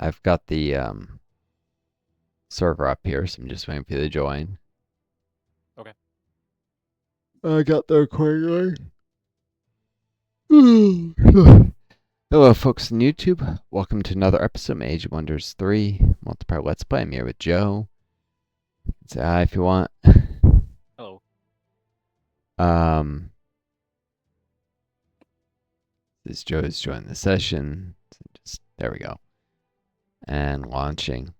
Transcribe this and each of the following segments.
I've got the server up here, so I'm just waiting for you to join. Okay. I got the recording Hello, folks on YouTube. Welcome to another episode of Age of Wonders 3 multiplayer Let's Play. I'm here with Joe. Say hi if you want. Hello. Um, this Joe's joined the session. Just there we go. And launching.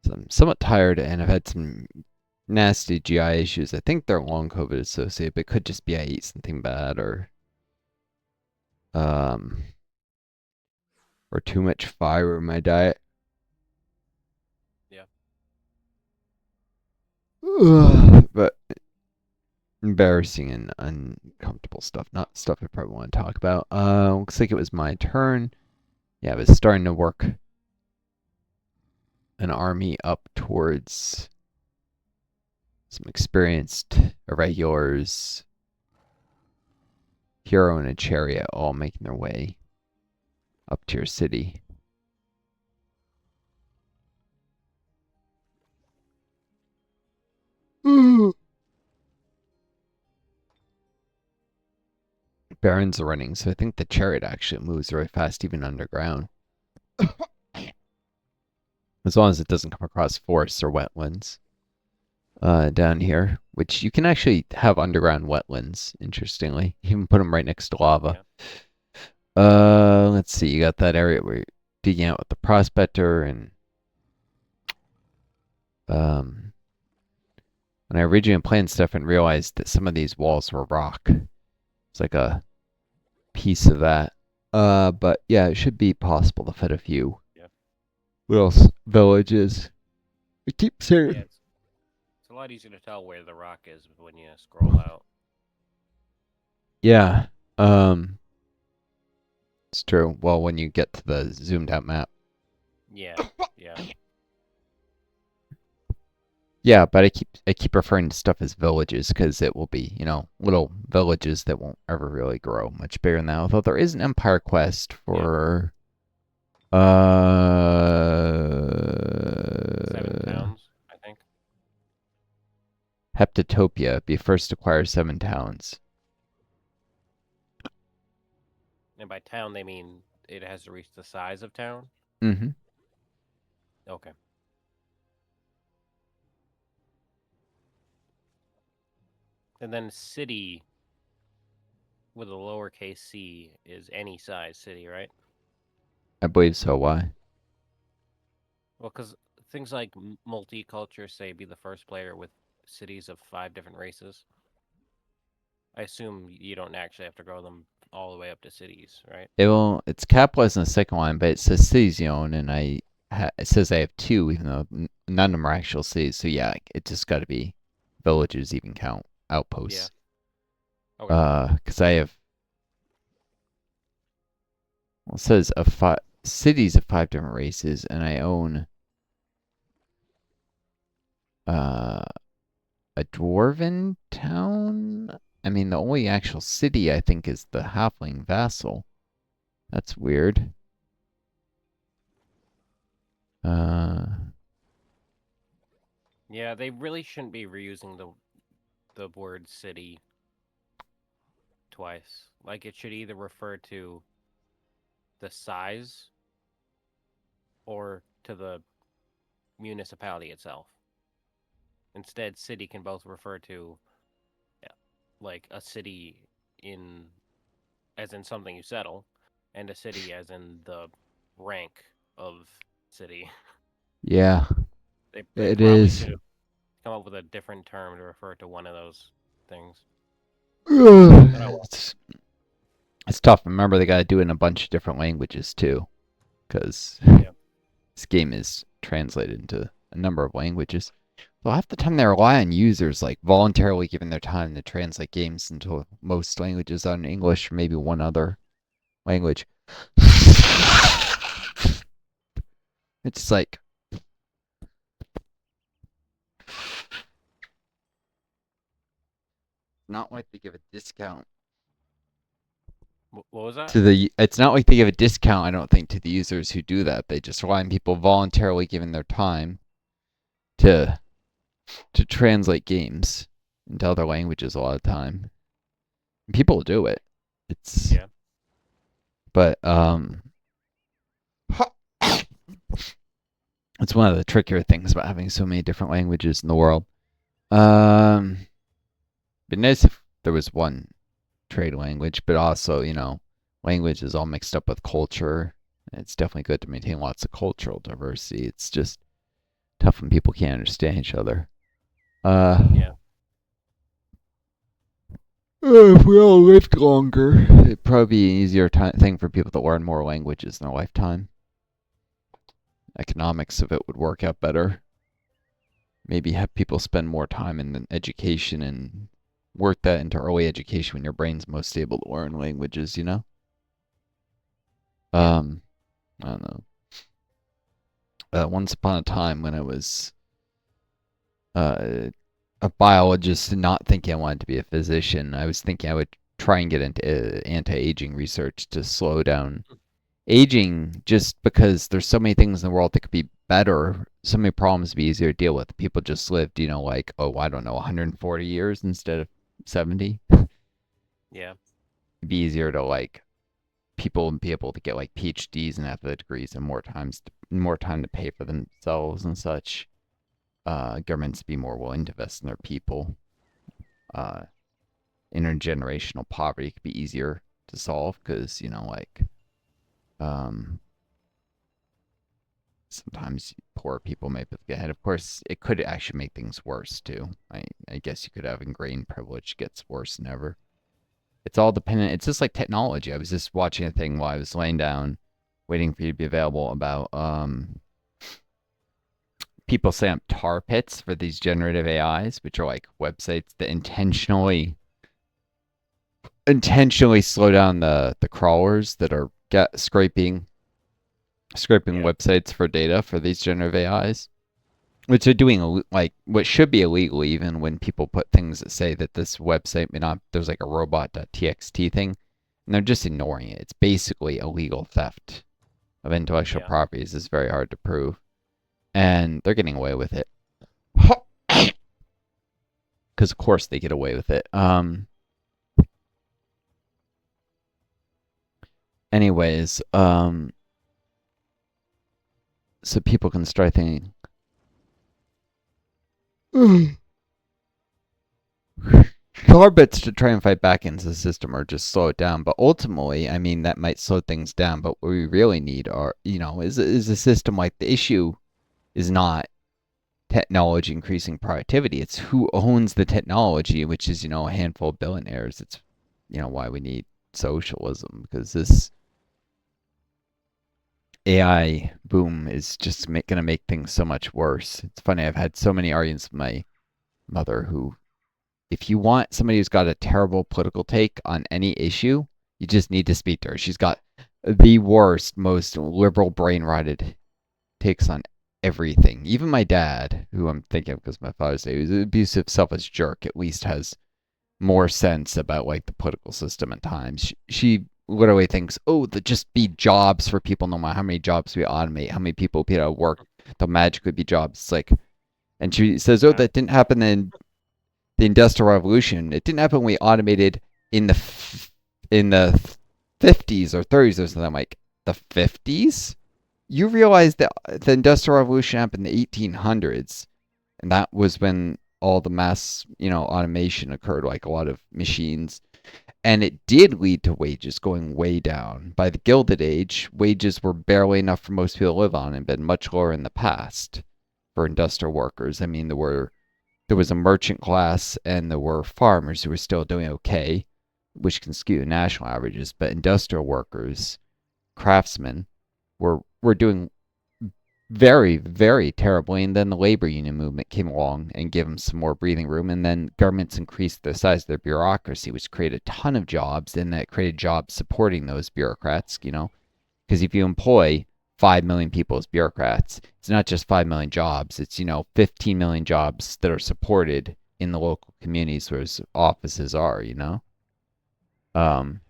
So I'm somewhat tired, and I've had some nasty GI issues. I think they're long COVID associated, but it could just be I eat something bad um or too much fiber in my diet. Yeah. But embarrassing and uncomfortable stuff. Not stuff I probably want to talk about. Looks like it was my turn. Yeah, I was starting to work an army up towards some experienced irregulars, hero and a chariot, all making their way up to your city. Barons are running, so I think the chariot actually moves very fast, even underground. As long as it doesn't come across forests or wetlands down here, which you can actually have underground wetlands, interestingly. You can put them right next to lava. Yeah. Let's see, you got that area where you're digging out with the prospector, and um, when I originally planned stuff and realized that some of these walls were rock. It's like a piece of that. But yeah, it should be possible to fit a few Yeah. little villages. I keep Yeah. saying, It's a lot easier to tell where the rock is when you scroll out. yeah, um, it's true. Well, when you get to the zoomed out map. Yeah. Yeah. Yeah, but I keep referring to stuff as villages because it will be, little villages that won't ever really grow much bigger than that. Although there is an Empire quest Yeah. for 7 towns, I think. Heptatopia. Be first to acquire 7 towns. And by town, they mean it has to reach the size of town. Mm-hmm. Okay. And then city with a lowercase c is any size city, right? I believe so. Why? Well, because things like multicultural, say, be the first player with cities of 5 different races. I assume you don't actually have to grow them all the way up to cities, right? It's capitalized in the second line, but it says cities you own, and it says I have two, even though none of them are actual cities. So yeah, it just got to be villages, even count Yeah. outposts. Okay. Because I have, well, it says of five cities of 5 different races, and I own uh a dwarven town. I mean, the only actual city I think is the halfling vassal. That's weird. Uh, Yeah, they really shouldn't be reusing the word city twice. Like it should either refer to the size or to the municipality itself. Instead, city can both refer to yeah, like a city in as in something you settle and a city as in the rank of city. yeah, They it probably is. should have come up with a different term to refer to one of those things. But oh well. it's it's tough. Remember, they got to do it in a bunch of different languages too, because Yeah. this game is translated into a number of languages. Well, half the time they rely on users like voluntarily giving their time to translate games into most languages on English or maybe one other language. It's like not like they give a discount What was that? To the, it's not like they give a discount, I don't think, to the users who do that. They just rely on people voluntarily giving their time to translate games into other languages a lot of time. People do it. It's Yeah. but it's one of the trickier things about having so many different languages in the world. Um, It'd be nice if there was one trade language, but also, language is all mixed up with culture. It's definitely good to maintain lots of cultural diversity. It's just tough when people can't understand each other. Uh, Yeah. if we all lived longer, it'd probably be an easier thing for people to learn more languages in their lifetime. Economics of it would work out better. Maybe have people spend more time in education and work that into early education when your brain's most able to learn languages. Yeah. Um, I don't know. Once upon a time when I was uh, a biologist and not thinking I wanted to be a physician, I was thinking I would try and get into anti-aging research to slow down aging just because there's so many things in the world that could be better, so many problems to be easier to deal with. People just lived, like, oh, I don't know, 140 years instead of 70. Yeah. It'd be easier to like people be able to get like PhDs and have the degrees and more time to pay for themselves and such. Governments be more willing to invest in their people. Uh, Intergenerational poverty could be easier to solve because like um, sometimes poor people may get ahead. Of course, it could actually make things worse too. I guess you could have ingrained privilege gets worse than ever. It's all dependent. It's just like technology. I was just watching a thing while I was laying down, waiting for you to be available about people setting up tar pits for these generative AIs, which are like websites that intentionally slow down the crawlers that are scraping Yeah. websites for data for these generative AIs, which are doing like what should be illegal even when people put things that say that this website may not. There's like a robot.txt thing, and they're just ignoring it. It's basically illegal theft of intellectual Yeah. properties. It's very hard to prove, and they're getting away with it because of course they get away with it. Anyways, so people can start thinking, car bits to try and fight back into the system or just slow it down. But ultimately, I mean, that might slow things down. But what we really need is a system like the issue is not technology increasing productivity. It's who owns the technology, which is, a handful of billionaires. It's, why we need socialism because this AI boom is just going to make things so much worse. It's funny. I've had so many arguments with my mother who if you want somebody who's got a terrible political take on any issue, you just need to speak to her. She's got the worst, most liberal brain rotted takes on everything. Even my dad, who I'm thinking of because my Father's Day, who's an abusive, selfish jerk, at least has more sense about like the political system at times. She literally thinks, oh, there just be jobs for people no matter how many jobs we automate, how many people be able to work, there'll magically be jobs. It's like, and she says, oh, that didn't happen in the Industrial Revolution. It didn't happen when we automated in the 50s or 30s or something. I'm like, the 50s? You realize that the Industrial Revolution happened in the 1800s, and that was when all the mass, automation occurred, like a lot of machines. And it did lead to wages going way down. By the Gilded Age, wages were barely enough for most people to live on and been much lower in the past for industrial workers. I mean, there was a merchant class and there were farmers who were still doing okay, which can skew national averages, but industrial workers, craftsmen, were doing very, very terribly. And then the labor union movement came along and gave them some more breathing room. And then governments increased the size of their bureaucracy, which created a ton of jobs. And that created jobs supporting those bureaucrats, because if you employ 5 million people as bureaucrats, it's not just 5 million jobs, it's, 15 million jobs that are supported in the local communities where offices are. Um,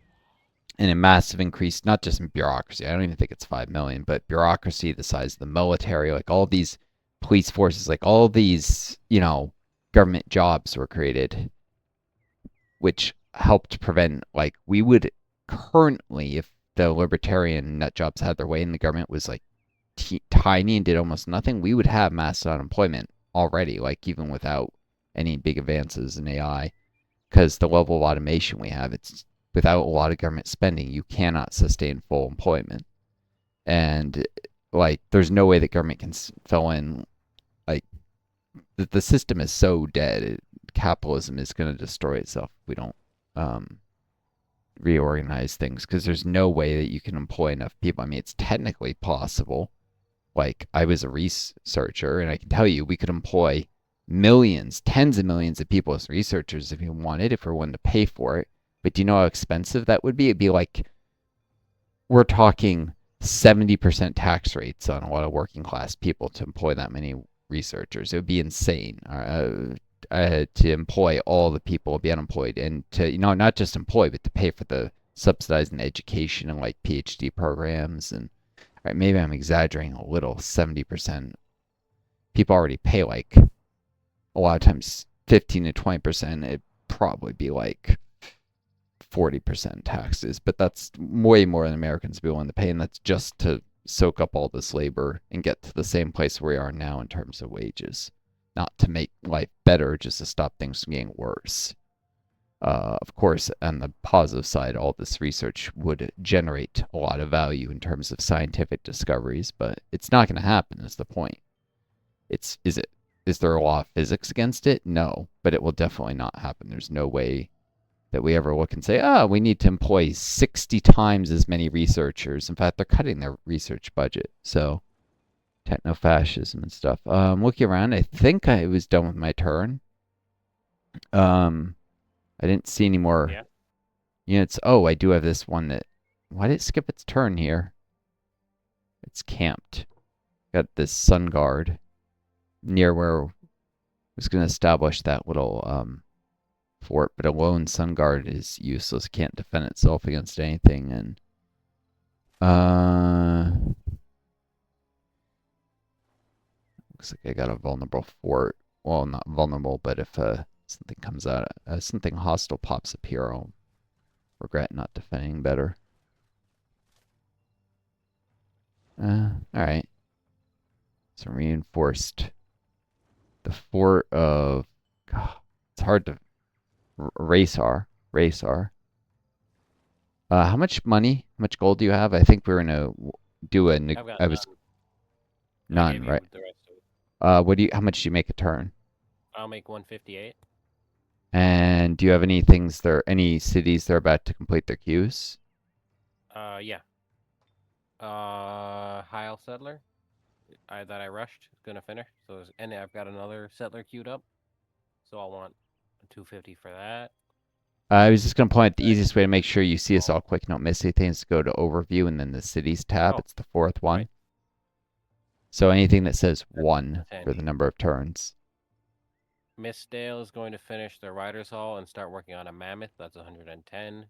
and a massive increase, not just in bureaucracy. I don't even think it's 5 million, but bureaucracy, the size of the military, like all these police forces, like all these, government jobs were created, which helped prevent, like, we would currently, if the libertarian nut jobs had their way and the government was like tiny and did almost nothing, we would have mass unemployment already, like, even without any big advances in AI, because the level of automation we have, it's without a lot of government spending, you cannot sustain full employment. And like, there's no way that government can fill in, like, the system is so dead. Capitalism is going to destroy itself if we don't um, reorganize things, because there's no way that you can employ enough people. I mean, it's technically possible. Like, I was a researcher, and I can tell you we could employ millions, tens of millions of people as researchers if we wanted, if we're willing to pay for it. But do you know how expensive that would be? It'd be like, we're talking 70% tax rates on a lot of working class people to employ that many researchers. It would be insane to employ all the people, be unemployed, and to, not just employ, but to pay for the subsidizing education and like PhD programs. And right, maybe I'm exaggerating a little. 70%. People already pay like a lot of times 15 to 20%. It'd probably be like 40% taxes, but that's way more than Americans be willing to pay, and that's just to soak up all this labor and get to the same place where we are now in terms of wages, not to make life better, just to stop things from getting worse. Of course, on the positive side, all this research would generate a lot of value in terms of scientific discoveries, but it's not going to happen. Is the point? Is there a law of physics against it? No, but it will definitely not happen. There's no way that we ever look and say, we need to employ 60 times as many researchers. In fact, they're cutting their research budget. So, techno-fascism and stuff. Looking around, I think I was done with my turn. I didn't see any more Yeah. units. Oh, I do have this one that. Why did it skip its turn here? It's camped. Got this sun guard near where I was going to establish that little fort, but a lone sun guard is useless. Can't defend itself against anything, and looks like I got a vulnerable fort. Well, not vulnerable, but if something comes out, something hostile pops up here, I'll regret not defending better. All right. So reinforced. The fort of. God, it's hard to. Racer. How much money? How much gold do you have? I think we're gonna do a. I've got I was none. I none, gave right? you the rest of it. What do you? How much do you make a turn? I'll make 158. And do you have any things there? Any cities that are about to complete their queues? Yeah. Heil Settler. That I rushed. Gonna finish. And I've got another settler queued up. So I'll want 250 for that. I was just gonna point out the Right. easiest way to make sure you see us all quick, don't miss anything, is to go to Overview and then the Cities tab. Oh, It's the fourth one. right. So anything that says That's 1 for the handy. number of turns. Miss Dale is going to finish the Riders Hall and start working on a Mammoth. That's 110.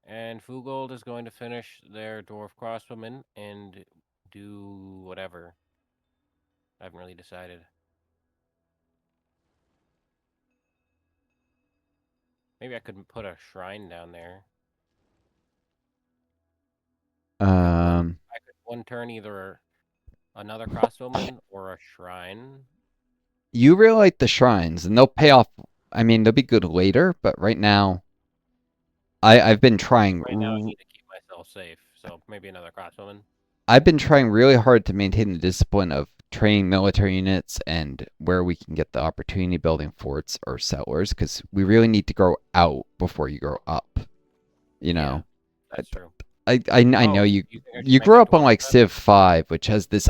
And Fugold is going to finish their Dwarf Crossbowmen and do whatever. I haven't really decided. Maybe I could put a shrine down there. I could one turn either another crossbowman or a shrine. You really like the shrines, and they'll pay off. I mean, they'll be good later, but right now, I've been trying. Right now, I need to keep myself safe, so maybe another crossbowman. I've been trying really hard to maintain the discipline of training military units and where we can get the opportunity building forts or settlers, because we really need to grow out before you grow up. You Yeah, know, that's true. I know Oh, you you think I should you make grew a up on dwarf like then? Civ 5, which has this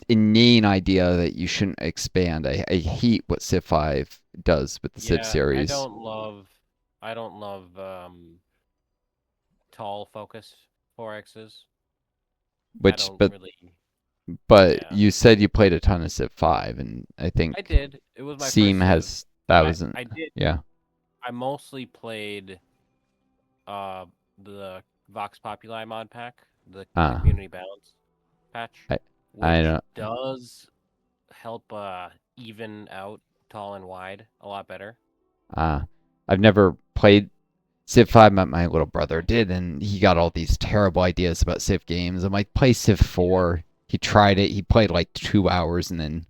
inane idea that you shouldn't expand. I hate what Civ 5 does with the Civ Yeah, I series, don't love. I don't love tall focus 4Xs. I which don't but really. but Yeah, you said you played a ton of Civ 5, and I I think did. It was my Seam first Civ. has that I wasn't I did. yeah. I mostly played uh the Vox Populi mod pack, the Uh, community balance patch, I I which don't. does help even out tall and wide a lot better. Uh, I've never played Civ 5, but my little brother did, and he got all these terrible ideas about Civ games. I'm like, play Civ Yeah. 4. He tried it. He played like 2 hours, and then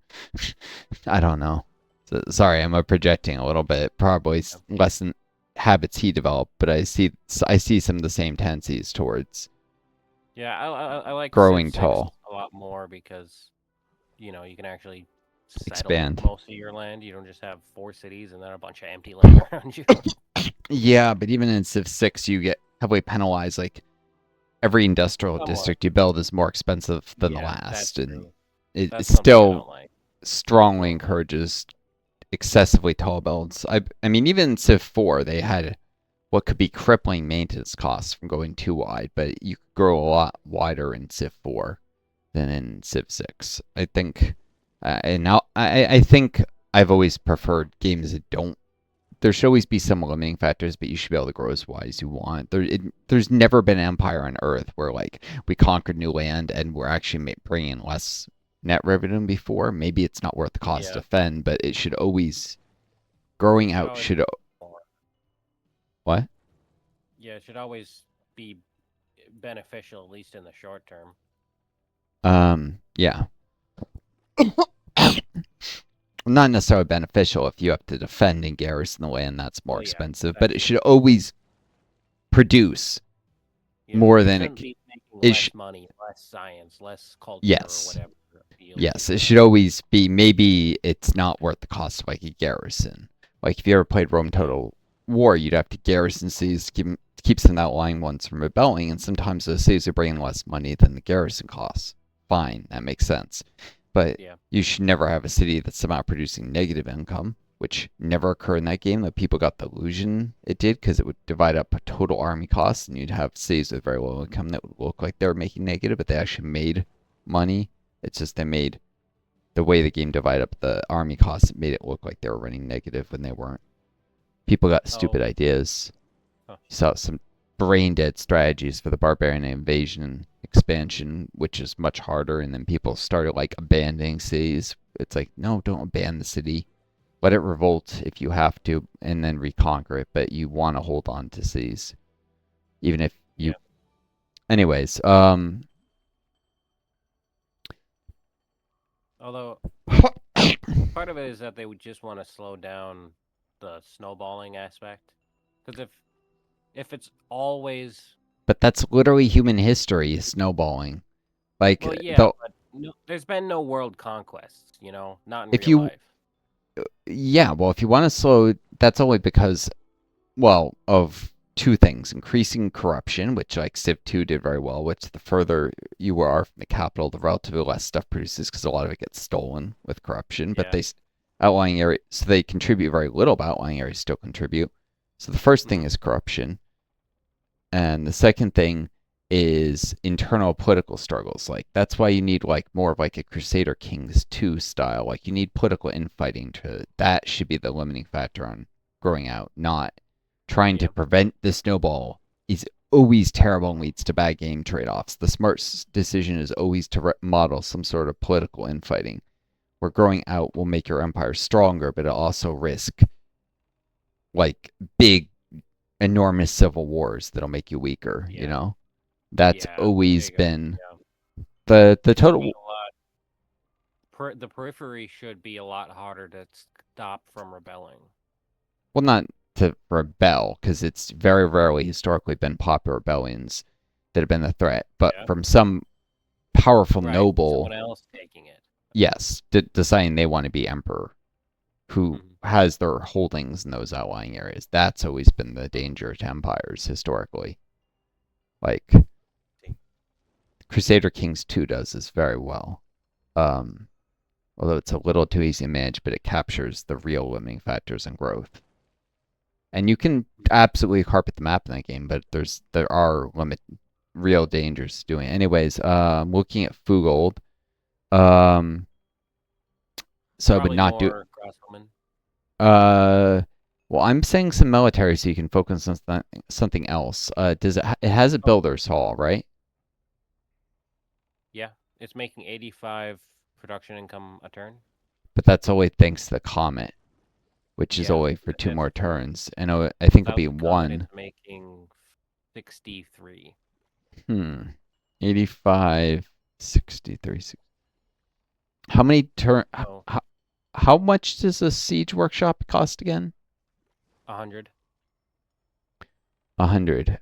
I don't know. So, sorry, I'm projecting a little bit. Probably Yeah. less than habits he developed, but I see some of the same tendencies towards Yeah, I like Civ growing 6 tall, a lot more because, you can actually settle expand. most of your land. You don't just have four cities and then a bunch of empty land around you. Yeah, but even in Civ 6, you get heavily penalized. Like every industrial Somewhat. district you build is more expensive than the Yeah, last, that's and true. it That's something I still don't like. strongly encourages excessively tall builds. I mean, even in Civ 4, they had what could be crippling maintenance costs from going too wide, but you could grow a lot wider in Civ 4 than in Civ 6. I think, and now I think I've always preferred games that don't. There should always be some limiting factors, but you should be able to grow as wide as you want. There's never been an empire on Earth where like we conquered new land and we're actually bringing less net revenue than before. Maybe it's not worth the cost to Yeah, defend, but it should always growing should out always should more. what? Yeah, it should always be beneficial, at least in the short term. Yeah. Not necessarily beneficial if you have to defend and garrison the land, that's more Well, yeah, expensive, but that's it true. should always produce more You than it shouldn't be making is. less money, less science, less culture, or Yes. whatever field Yes, you it should always be. Maybe it's not worth the cost of like a garrison. Like if you ever played Rome yeah, Total War, you'd have to garrison cities to keep some outlying ones from rebelling, and sometimes those cities are bringing less money than the garrison costs. Fine, that makes sense. But yeah. you should never have a city that's somehow producing negative income, which never occurred in that game. That people got the illusion it did because it would divide up total army costs, and you'd have cities with very low income that would look like they were making negative, but they actually made money. It's just they made the way the game divided up the army costs made it look like they were running negative when they weren't. People got stupid Oh, ideas. huh. You saw some brain dead strategies for the barbarian invasion expansion, which is much harder, and then people started like abandoning cities. It's like, no, don't abandon the city. Let it revolt if you have to, and then reconquer it, but you want to hold on to cities. Even if you Yeah. anyways, Although part of it is that they would just want to slow down the snowballing aspect, because if it's always but that's literally human history, snowballing. Like well, yeah, the but no, there's been no world conquests, not in if real you life. yeah, well, if you want to slow, that's only because, well, of two things: increasing corruption, which like Civ 2 did very well, which the further you are from the capital, the relatively less stuff produces because a lot of it gets stolen with corruption. But Yeah. they outlying area, so they contribute very little, but outlying areas still contribute. So the first thing Hmm. is corruption, and the second thing is internal political struggles. Like that's why you need like more of like a Crusader Kings 2 style. Like you need political infighting to that should be the limiting factor on growing out, not trying to Yeah. prevent the snowball is always terrible and leads to bad game trade-offs. The smart decision is always to model some sort of political infighting where growing out will make your empire stronger, but it also risk like big enormous civil wars that'll make you weaker, you Yeah. know? That's Yeah. There always you go. been Yeah. the It should be total, a lot. The periphery should be a lot harder to stop from rebelling. well, not to rebel because it's very rarely historically been popular rebellions that have been the threat, but Yeah. from some powerful Right. noble, Someone else taking it. yes, deciding they want to be emperor who Hmm. has their holdings in those outlying areas. That's always been the danger to empires historically. Like Crusader Kings 2 does this very well. Um, although it's a little too easy to manage, but it captures the real limiting factors in growth. And you can absolutely carpet the map in that game, but there are real dangers to doing it. Anyways, looking at Fugold, um, so I would Probably not do more Grasswoman. uh Well, I'm saying some military so you can focus on something else. It has a Oh, builder's hall, right? yeah. It's making 85 production income a turn. But that's only thanks to the comet, which is Yeah, only for but 2 more if turns. And I think it'll without be the comet, 1. it's making 63. 85, 63. How many turn? So How much does a siege workshop cost again? 100. 100.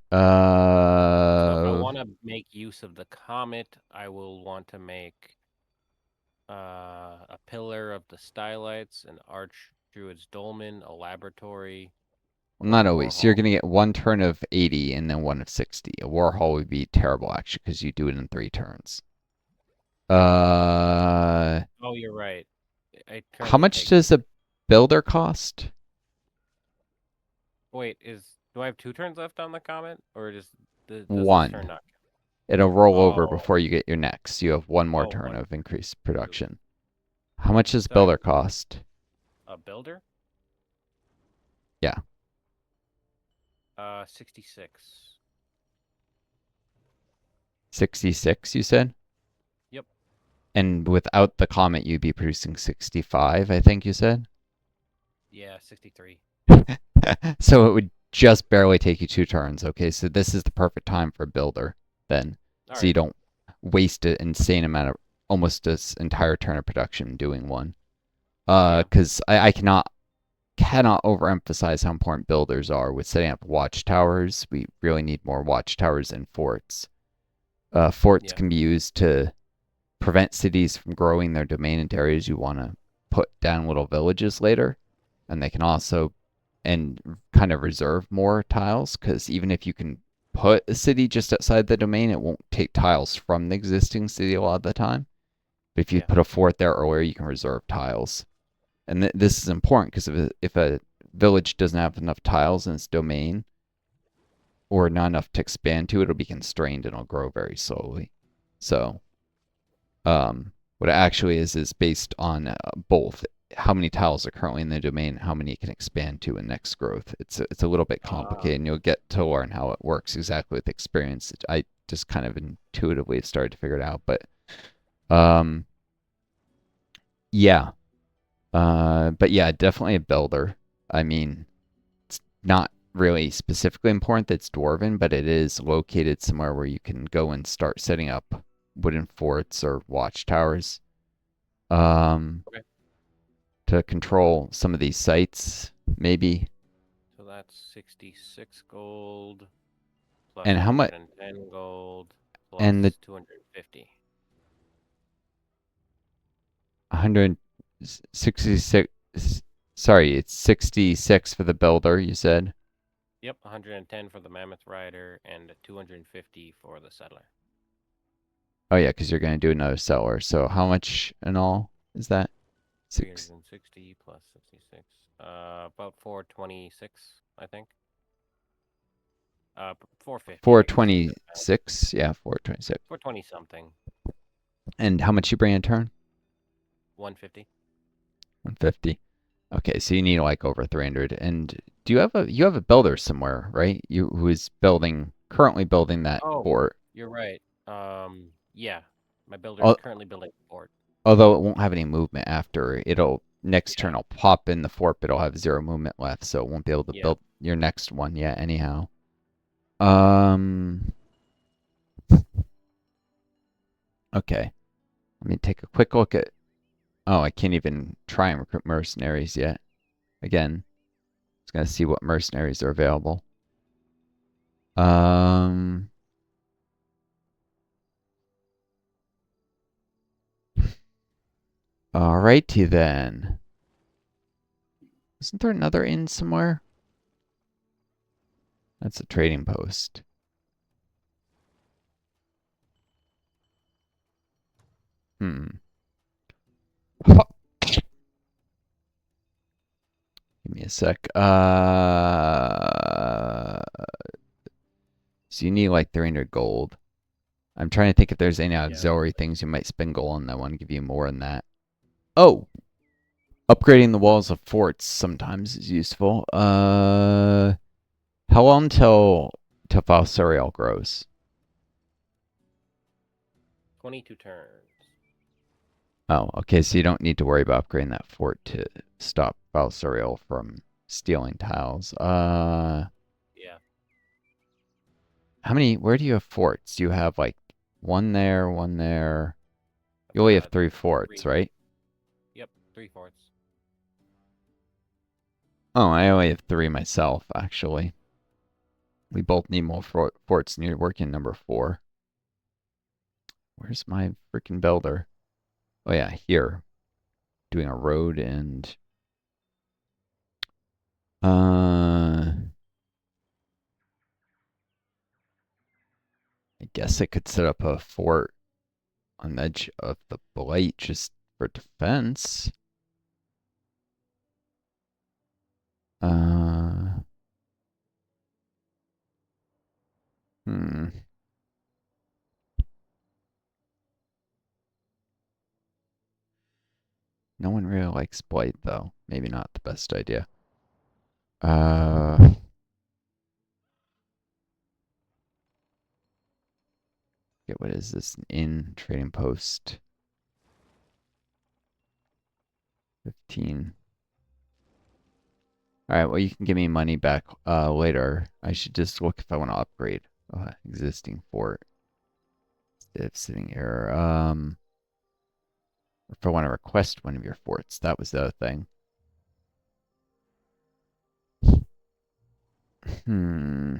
So if I want to make use of the comet, I will want to make a pillar of the stylites, an arch druid's dolmen, a laboratory, or a Not war always. You're hall. gonna get 1 turn of 80 and then 1 of 60. A Warhol would be terrible actually because you do it in 3 turns. Uh, Oh, you're right. I how currently much take 2 does a turns. builder cost? Wait, do I have 2 turns left on the comet, or does this turn 1. not count? It'll roll over Oh, before you get your next. You have 1 more oh, turn one, of increased two. production. How much does So I have builder cost? a builder. Yeah, 66. 66 you said? Yep. And without the comet you'd be producing 65, I think you said? Yeah, 63. So it would just barely take you 2 turns. Okay, so this is the perfect time for a builder then. All So you right. don't waste an insane amount of almost this entire turn of production doing one. Yeah. Because I cannot overemphasize how important builders are with setting up watchtowers. We really need more watchtowers and forts. Forts Yeah. can be used to prevent cities from growing their domain into areas you want to put down little villages later. And they can also and kind of reserve more tiles because even if you can put a city just outside the domain, it won't take tiles from the existing city a lot of the time. But if you Yeah. put a fort there earlier, you can reserve tiles. And this is important because if a village doesn't have enough tiles in its domain or not enough to expand to, it'll be constrained and it'll grow very slowly. So what it actually is based on both how many tiles are currently in the domain, how many it can expand to in next growth. It's a little bit Uh, complicated, and you'll get to learn how it works exactly with experience. I just kind of intuitively started to figure it out, but um, yeah, but yeah, definitely a builder. I mean, it's not really specifically important that it's dwarven, but it is located somewhere where you can go and start setting up wooden forts or watchtowers. Um, okay. to control some of these sites, maybe. So that's 66 gold plus And how much? 110 gold And the plus 250. 166. Sorry, it's 66 for the builder. You said. Yep, 110 for the mammoth rider and 250 for the settler. Oh yeah, because you're gonna do another seller. So how much in all is that? Six. 360 plus 66. About 426, I think. 450, I guess. It doesn't matter. 426. Yeah, 426. 420 something. And how much you bring in turn? 150. 150. Okay, so you need like over 300. And do you have a builder somewhere, right? You who is building currently building that Oh, fort. you're right. Yeah. My builder is Al- currently building a fort. Although it won't have any movement after. It'll next Yeah. turn I'll pop in the fort, but it'll have 0 movement left, so it won't be able to Yeah. build your next one yet anyhow. Um okay. Let me take a quick look at oh, I can't even try and recruit mercenaries yet. Again, just gonna see what mercenaries are available. Um Alrighty then. Isn't there another inn somewhere? That's a trading post. Hmm. Give me a sec. So you need like 300 gold. I'm trying to think if there's any Yeah. auxiliary things you might spend gold on that want to give you more than that. Oh, Upgrading the walls of forts sometimes is useful. How long till Falsariel grows? 22 turns. Oh, okay, so you don't need to worry about upgrading that fort to stop Falsariel from stealing tiles. Yeah. Where do you have forts? You have like one there, one there. I've You only have got three forts, 3. right? Yep, 3 forts. Oh, I only have three myself, actually. We both need more forts, and you're working number 4. Where's my freaking builder? Oh yeah, here. Doing a road and I guess I could set up a fort on the edge of the blight just for defense. Uh hmm. No one really likes blight though. Maybe not the best idea. Uh what is this? An inn trading post. 15. Alright, well you can give me money back later. I should just look if I want to upgrade existing fort instead of sitting here. If I want to request one of your forts, that was the other thing. Hmm.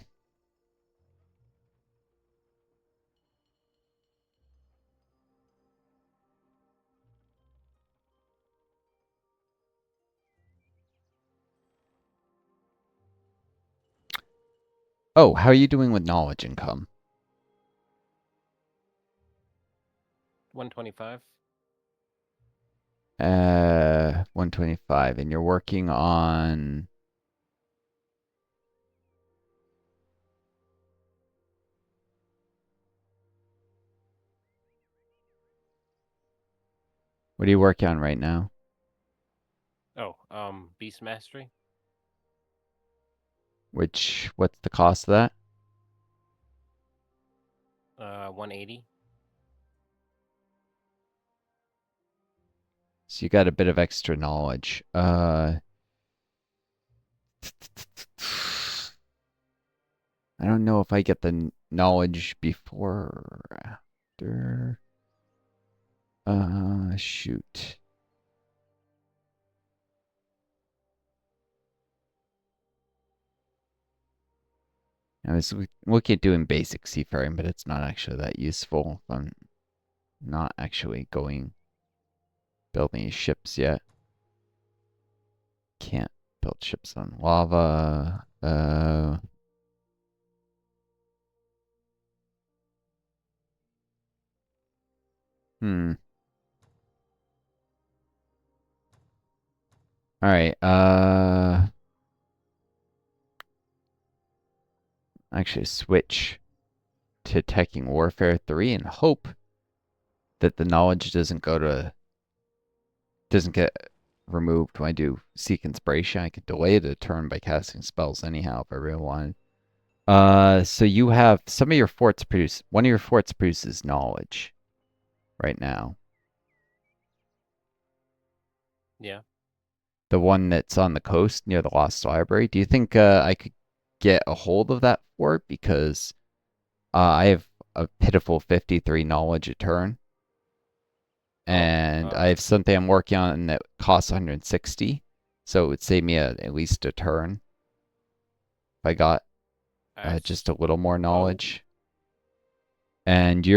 Oh, how are you doing with knowledge income? 125. 125, and you're working on. What are you working on right now? Oh, Beast Mastery. What's the cost of that? 180. So you got a bit of extra knowledge. I don't know if I get the knowledge before or after. Shoot. I was looking at doing basic seafaring, but it's not actually that useful if I'm not actually building any ships yet. Can't build ships on lava. Hmm. All right. Actually switch to Teching Warfare 3 and hope that the knowledge doesn't get removed when I do Seek Inspiration. I could delay the turn by casting spells anyhow if I really wanted. So you have one of your forts produces knowledge right now. Yeah. The one that's on the coast near the Lost Library. Do you think I could get a hold of that fort? Because I have a pitiful 53 knowledge a turn. Oh, And I have something I'm working on that costs 160. So it would save me at least a turn if I got I just a little more suppose. knowledge. And it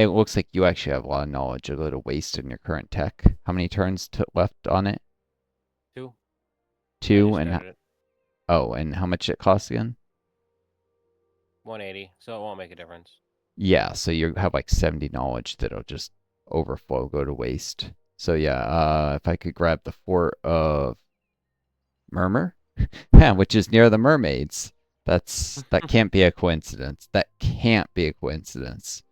looks like you actually have a lot of knowledge, a little waste in your current tech. How many turns left on it? 2. I 2, just and started it. and how much it costs again? 180, so it won't make a difference. Yeah, so you have like 70 knowledge that'll just overflow, go to waste. So yeah, if I could grab the fort of Murmur, yeah, which is near the mermaids. That can't be a coincidence. That can't be a coincidence.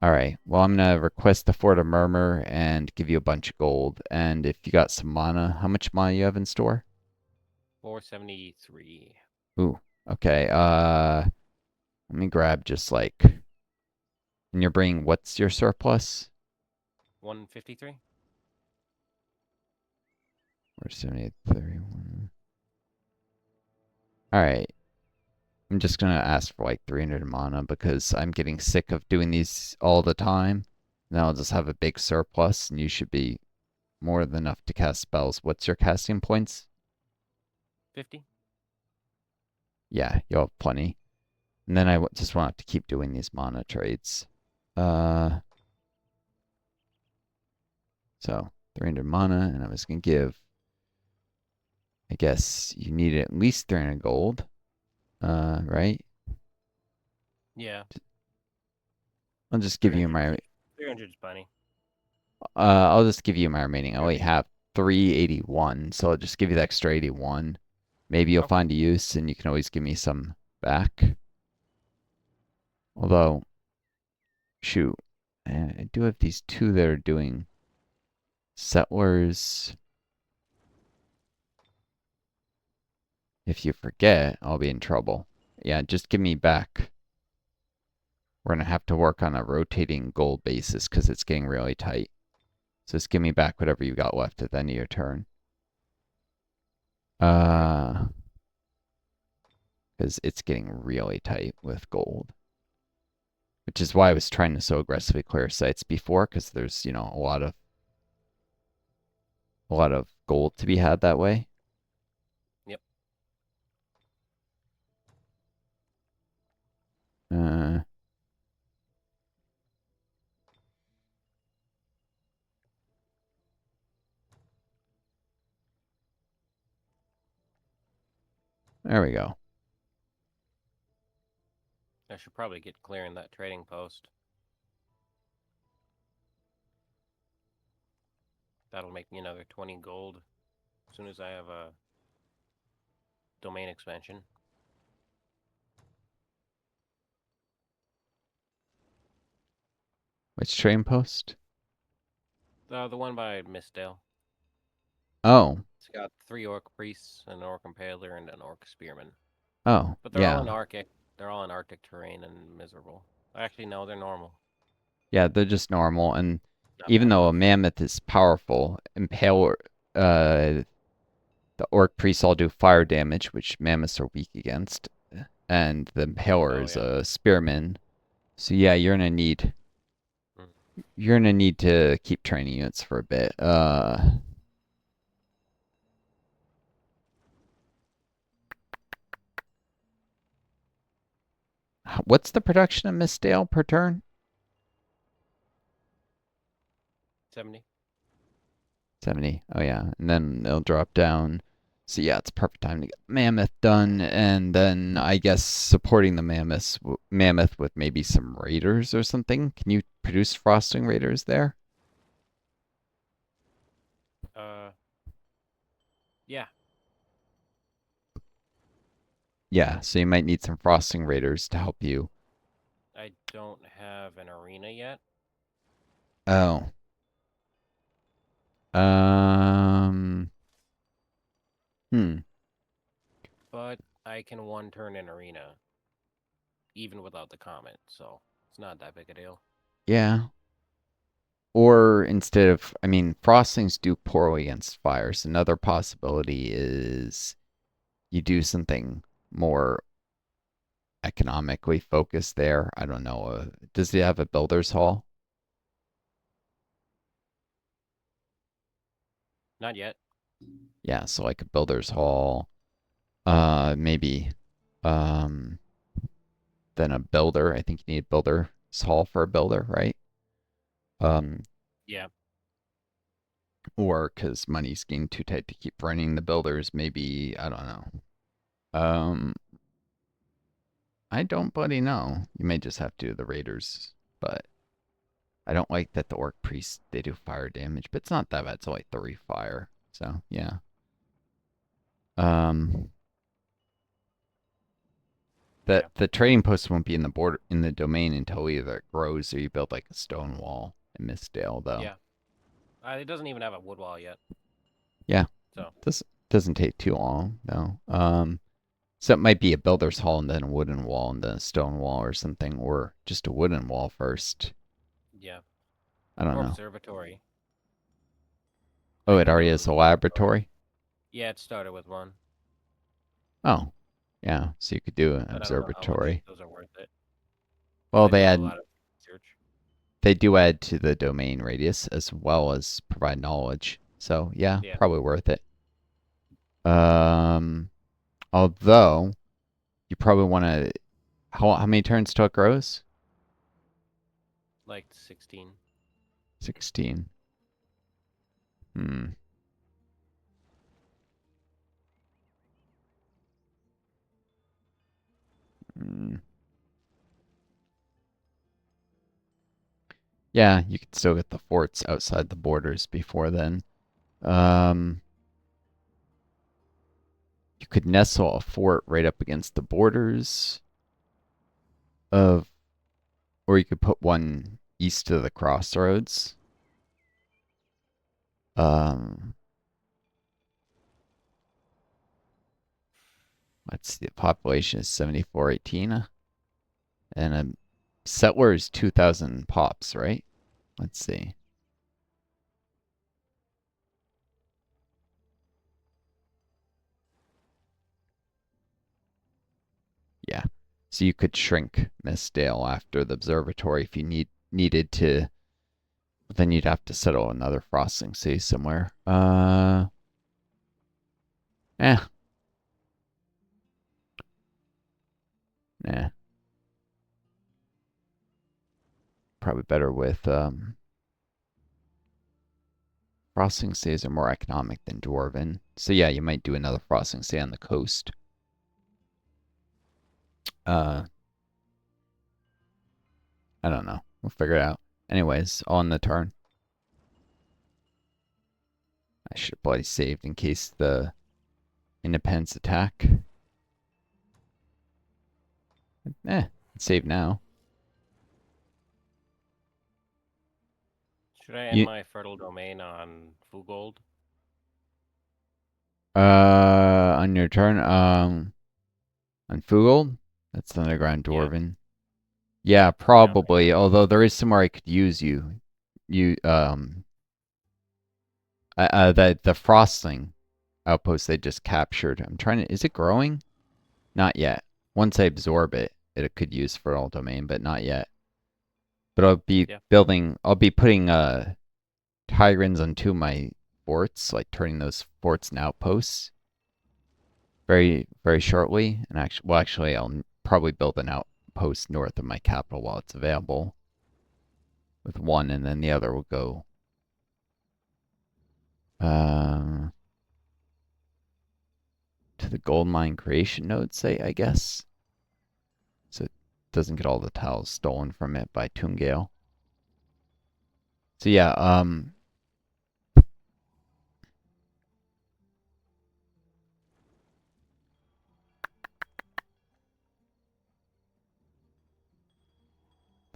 All right. Well, I'm gonna request the Fort of Murmur and give you a bunch of gold. And if you got some mana, how much mana you have in store? 473. Ooh. Okay. Let me grab just like. And you're bringing what's your surplus? 153. Or 7831. All right. I'm just gonna ask for like 300 mana because I'm getting sick of doing these all the time. Now I'll just have a big surplus, and you should be more than enough to cast spells. What's your casting points? 50. Yeah, you'll have plenty. And then I just want to keep doing these mana trades. Uh, so 300 mana, and I was gonna give. I guess you need at least 300 gold. Right? Yeah. I'll just give you 300. my 300 is plenty. I'll just give you my remaining. I only 300. have 381, so I'll just give you the extra 81. Maybe you'll Okay. find a use, and you can always give me some back. Although, shoot, I do have these two that are doing settlers. If you forget, I'll be in trouble. Yeah, just give me back. We're gonna have to work on a rotating gold basis because it's getting really tight. So just give me back whatever you got left at the end of your turn. All right. Uh, because it's getting really tight with gold. Which is why I was trying to so aggressively clear sites before, because there's, a lot of gold to be had that way. Yep. Uh, there we go. I should probably get clearing that trading post. That'll make me another 20 gold as soon as I have a domain expansion. Which train post? The one by Mistdale. Oh, It's got 3 orc priests, an orc impaler, and an orc spearman. oh, But they're all in yeah. Arctic. They're all in Arctic terrain and miserable. Actually, no, they're normal. Yeah, they're just normal. And Not even bad though a enough. mammoth is powerful, the orc priests all do fire damage, which mammoths are weak against. And the impaler Oh is yeah. a spearman. So yeah, Mm. you're gonna need to keep training units for a bit. What's the production of Miss Dale per turn? 70. 70. Oh yeah, and then they'll drop down. So yeah, it's perfect time to get Mammoth done, and then I guess supporting the Mammoth with maybe some Raiders or something. Can you produce Frosting Raiders there? Uh, yeah. Yeah, so you might need some Frosting Raiders to help you. I don't have an arena yet, Oh. Um. Hmm. but I can one turn an arena even without the comment, so it's not that big a deal. Yeah. Or instead of, I mean, frostings do poorly against fires. Another possibility is you do something more economically focused there. I don't know. Does he have a builder's hall? Not yet. Yeah, so like a builder's hall. Maybe. Um, then a builder. I think you need a builder's hall for a builder, right? Um, Yeah. or because money's getting too tight to keep running the builders. Maybe I don't know. Um, I don't bloody know. You may just have to do the raiders, but I don't like that the orc priests they do fire damage, but it's not that bad. It's only 3 fire. So yeah. Um that Yeah. the trading post won't be in the border in the domain until either it grows or you build like a stone wall in Mistdale, though. Yeah. It doesn't even have a wood wall yet. Yeah, So this doesn't take too long, though. So it might be a builder's hall and then a wooden wall and then a stone wall or something, or just a wooden wall first. yeah. I don't Or know. observatory. Oh, I it can already build has an a observatory. laboratory? Yeah, it started with one, Oh, yeah. So you could do an but I don't know how much observatory. those are worth it because Well, I do a lot of research. they do add to the domain radius as well as provide knowledge. So yeah, Yeah, probably worth it. Um, although you probably want to. How many turns till it grows? like 16. 16. Hmm. Hmm. Yeah, you could still get the forts outside the borders before then. Um, you could nestle a fort right up against the borders of, or you could put one east of the crossroads. Um, let's see, the population is 7418, and a settler is 2,000 pops, right? Let's see. Yeah. So you could shrink Mistdale after the observatory if you needed to. But then you'd have to settle another frosting sea somewhere. Eh, nah. Probably better with frosting seas are more economic than Dwarven. So yeah, you might do another frosting sea on the coast. Uh, I don't know. We'll figure it out. Anyways, on the turn. I should have bloody saved in case the independence attack. Save now. Should I end You my fertile domain on Fugold? on your turn, on Fugel? That's the underground Yeah, Dwarven. Yeah, yeah. Okay. probably. Although there is somewhere I could use you. You the frosting outpost they just captured. I'm trying to. Is it growing? Not yet. Once I absorb it, it could use fertile domain, but not yet. But I'll be Yeah, building. I'll be putting Tyrants on two of my forts, like turning those forts into outposts very shortly. And actually, I'll probably build an outpost north of my capital while it's available with one, and then the other will go uh, to the gold mine creation node, say, I guess. So it doesn't get all the tiles stolen from it by Toongale. So yeah,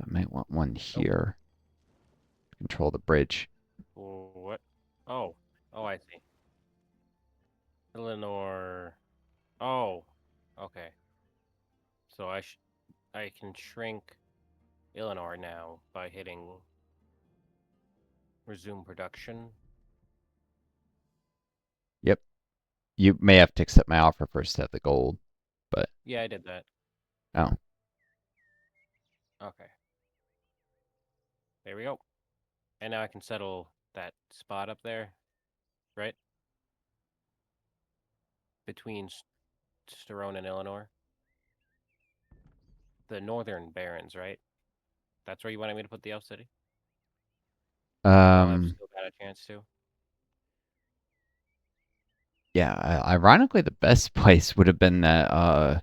I might want one nope. here. Control the bridge. What? Oh, oh, I see. Eleanor. Oh, okay. So I can shrink Eleanor now by hitting resume production. Yep. You may have to accept my offer first to have the gold, but Yeah, I did that. oh, Okay, there we go. And now I can settle that spot up there, right? Between Sterone and Eleanor. The Northern Barrens, right? That's where you wanted me to put the Elf City? While I've um, still got a chance to? yeah. Ironically, the best place would have been that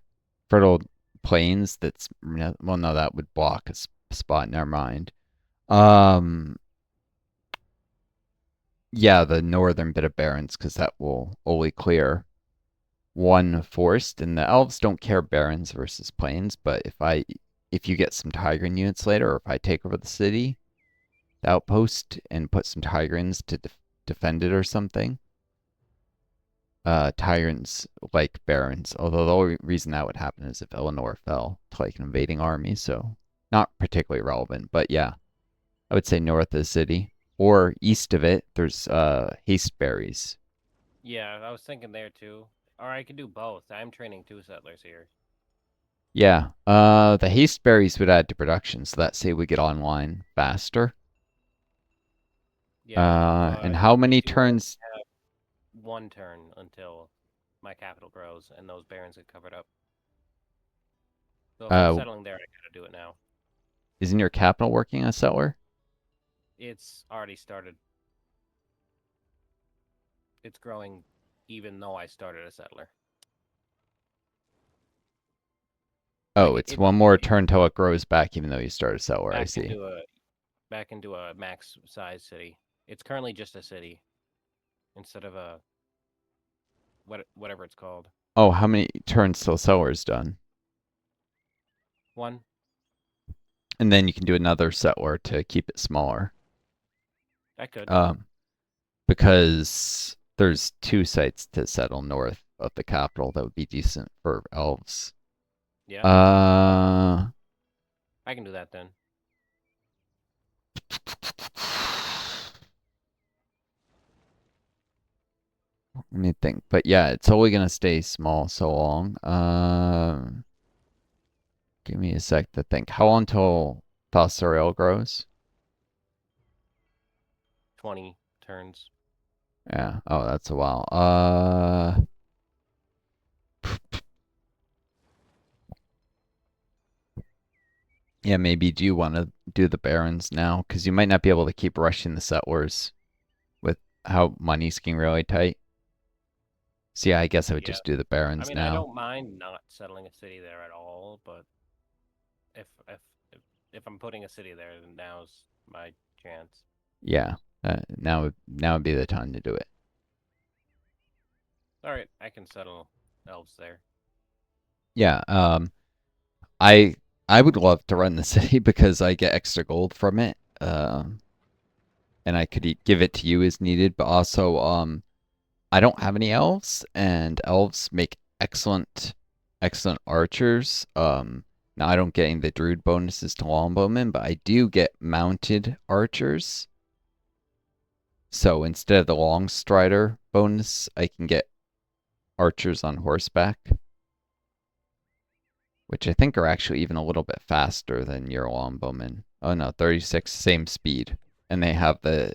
fertile plains. Well, no, that would block a spot. Never mind. Um, yeah, the northern bit of barrens because that will only clear. one forced, and the elves don't care barons versus plains. But if you get some Tigran units later, or if I take over the city, the outpost, and put some Tigrans to defend it or something, Tyrants like barons. Although the only reason that would happen is if Eleanor fell to like an invading army, so not particularly relevant. But yeah, I would say north of the city or east of it. There's hasteberries. Yeah, I was thinking there too. Or I could do both. I'm training 2 settlers here. Yeah, the hasteberries would add to production, so that say we get online faster. Yeah, And I how many do only turns? have 1 turn until my capital grows and those barons get covered up. So if I'm Uh, settling there, I gotta do it now. isn't your capital working on a settler? It's already started. It's growing even though I started a settler. Oh, Like it's it's one more turn till it grows back, even though you start a settler. I back see. into a back into a max size city. It's currently just a city instead of a whatever it's called. Oh, how many turns till settler's done? One, And then you can do another settler to keep it smaller. I could. Um, because there's two sites to settle north of the capital that would be decent for elves. Yeah, Uh, I can do that then. let me think. But yeah, it's only gonna stay small so long. Give me a sec to think. How long till Thassareal grows? 20 turns. Yeah. Oh, that's a while. Yeah, maybe do you want to do the barons now? Because you might not be able to keep rushing the settlers with how money's getting really tight. So yeah, I guess I would Yeah, just do the I barons mean I now. don't mind not settling a city there at all, but if if if, if I'm putting a city there, then now's my chance. Yeah. Now would be the time to do it. All right, I can settle elves there. Yeah. I I would love to run the city because I get extra gold from it. And I could give it to you as needed, but also I don't have any elves, and elves make excellent archers. Now I don't get any of the druid bonuses to longbowmen, but I do get mounted archers. So instead of the long strider bonus, I can get archers on horseback, which I think are actually even a little bit faster than your longbowmen. Oh no, 36, same speed. And they have the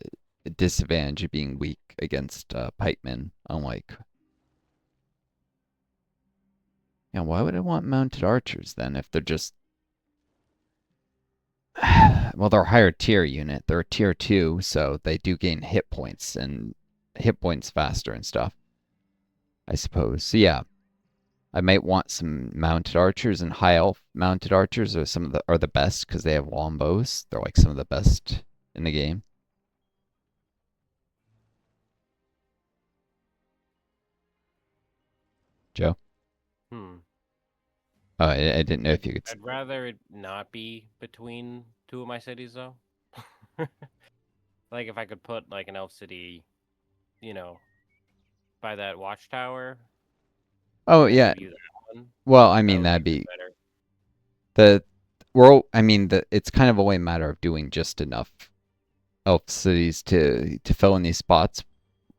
disadvantage of being weak against pikemen, unlike. Yeah, why would I want mounted archers then if they're just. Well, they're a higher tier unit. They're a tier 2, so they do gain hit points faster and stuff, I suppose. So yeah, I might want some mounted archers, and high elf mounted archers are the best because they have longbows. They're like some of the best in the game. Joe? Hmm. Oh, I didn't know I'd if you could. I'd rather it not be between two of my cities though. Like if I could put like an elf city, you know, by that watchtower, Oh and then yeah. give you that one, Well, I that mean would be that'd way be better. the world. I mean it's kind of only a matter of doing just enough elf cities to fill in these spots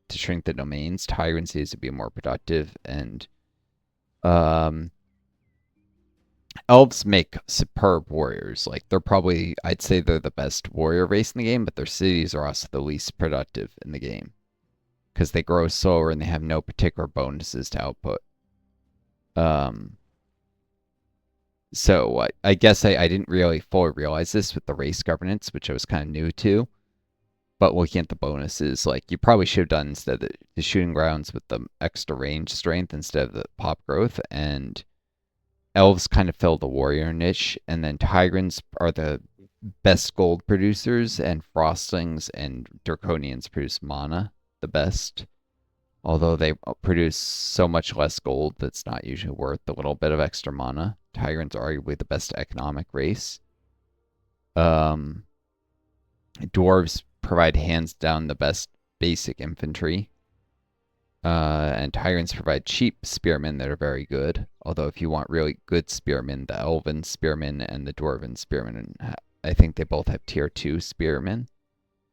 to shrink the domains. Tyrant cities to be more productive, and um, elves make superb warriors. Like they're probably, I'd say they're the best warrior race in the game, but their cities are also the least productive in the game because they grow slower and they have no particular bonuses to output. Um, so I guess I didn't really fully realize this with the race governance, which I was kind of new to. But looking at the bonuses, like you probably should have done instead of the shooting grounds with the extra range strength instead of the pop growth, and elves kind of fill the warrior niche, and then Tigrans are the best gold producers, and Frostlings and Draconians produce mana the best. Although they produce so much less gold that's not usually worth the little bit of extra mana. Tyrants are arguably the best economic race. Um, Dwarves provide hands down the best basic infantry. And Tyrants provide cheap spearmen that are very good. Although if you want really good spearmen, the Elven spearmen and the Dwarven spearmen, I think they both have tier 2 spearmen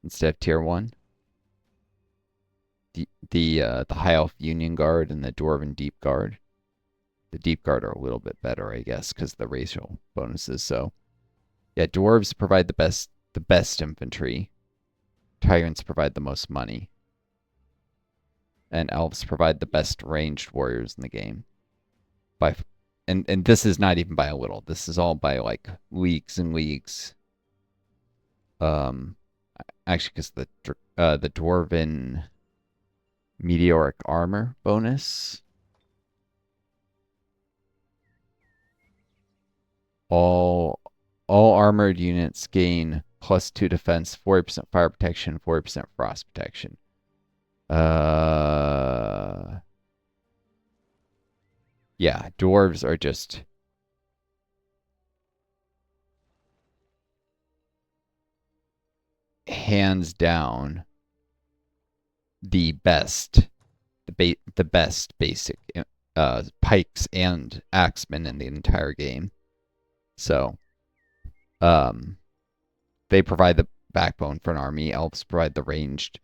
instead of tier 1. The High Elf Union Guard and the Dwarven Deep Guard. The Deep Guard are a little bit better, I guess, because of the racial bonuses. So yeah, Dwarves provide the best infantry. Tyrants provide the most money. And Elves provide the best ranged warriors in the game. By and this is not even by a little. This is all by like leagues and leagues. Um, Actually, because the Dwarven meteoric armor bonus, all all armored units gain +2 defense, 40% fire protection, 40% frost protection. Uh, yeah, dwarves are just hands down the best, the best basic pikes and axemen in the entire game. So, um, they provide the backbone for an army. Elves provide the ranged.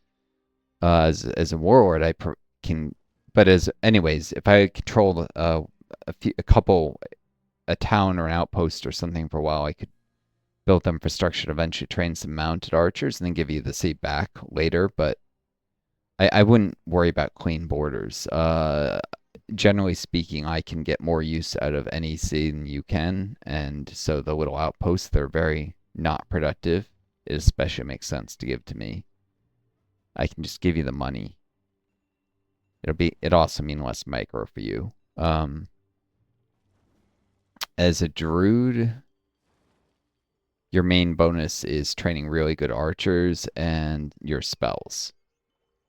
As a warlord, can, but as anyways, if I control a couple, a town or an outpost or something for a while, I could build them for structure to eventually train some mounted archers and then give you the seat back later. But I wouldn't worry about clean borders. Generally speaking, I can get more use out of NEC than you can, and so the little outposts, they're very not productive. It especially makes sense to give to me. I can just give you the money. It also mean less micro for you. As a druid, your main bonus is training really good archers and your spells,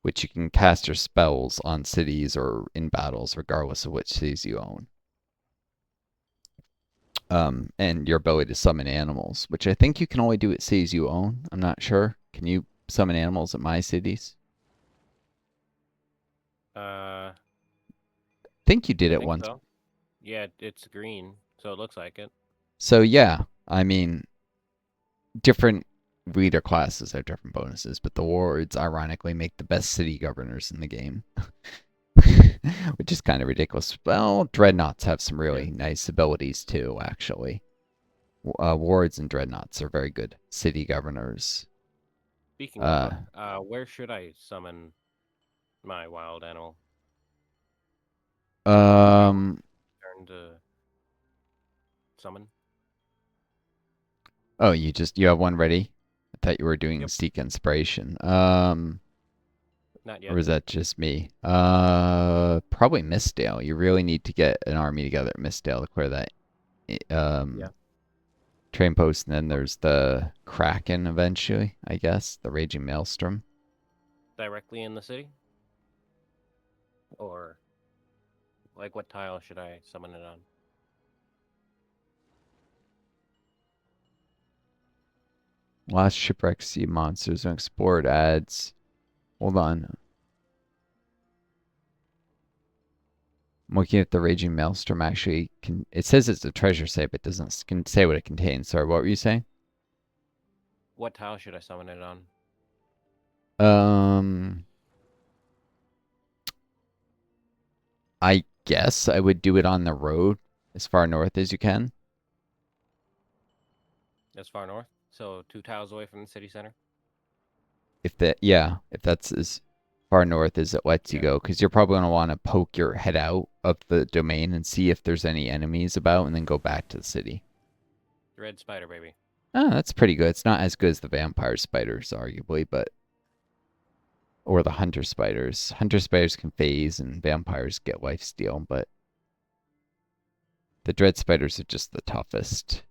which you can cast your spells on cities or in battles, regardless of which cities you own. And your ability to summon animals, which I think you can only do at cities you own. I'm not sure. Can you summon animals at my cities? Uh, I think you did I it think once. so. Yeah, it's green, so it looks like it. So yeah, I mean, different leader classes have different bonuses, but the wards ironically make the best city governors in the game. Which is kind of ridiculous. Well, dreadnoughts have some Yeah. really nice abilities too, actually. Wards and dreadnoughts are very good city governors. Speaking Uh, of, where should I summon my wild animal? Which one would um, turn to summon? oh, you have one ready? I thought you were doing Yep. Seek Inspiration. Not Or yet. was that just me? Probably Mistdale. You really need to get an army together at Mistdale to clear that Yeah. train post, and then there's the Kraken eventually, I guess, the Raging Maelstrom. Directly in the city? Or, like, what tile should I summon it on? Last Shipwreck Sea Monsters and Explored adds. Hold on. I'm looking at the Raging Maelstrom actually. It says it's a treasure save, but it doesn't can say what it contains. Sorry, what were you saying? What tile should I summon it on? Um, I guess I would do it on the road as far north as you can. As far north? So 2 tiles away from the city center? If that's as far north as it lets you Yeah. go, because you're probably gonna want to poke your head out of the domain and see if there's any enemies about, and then go back to the city. Red spider, baby. Oh, that's pretty good. It's not as good as the vampire spiders, arguably, but or the hunter spiders. Hunter spiders can phase, and vampires get life steal, but the dread spiders are just the toughest.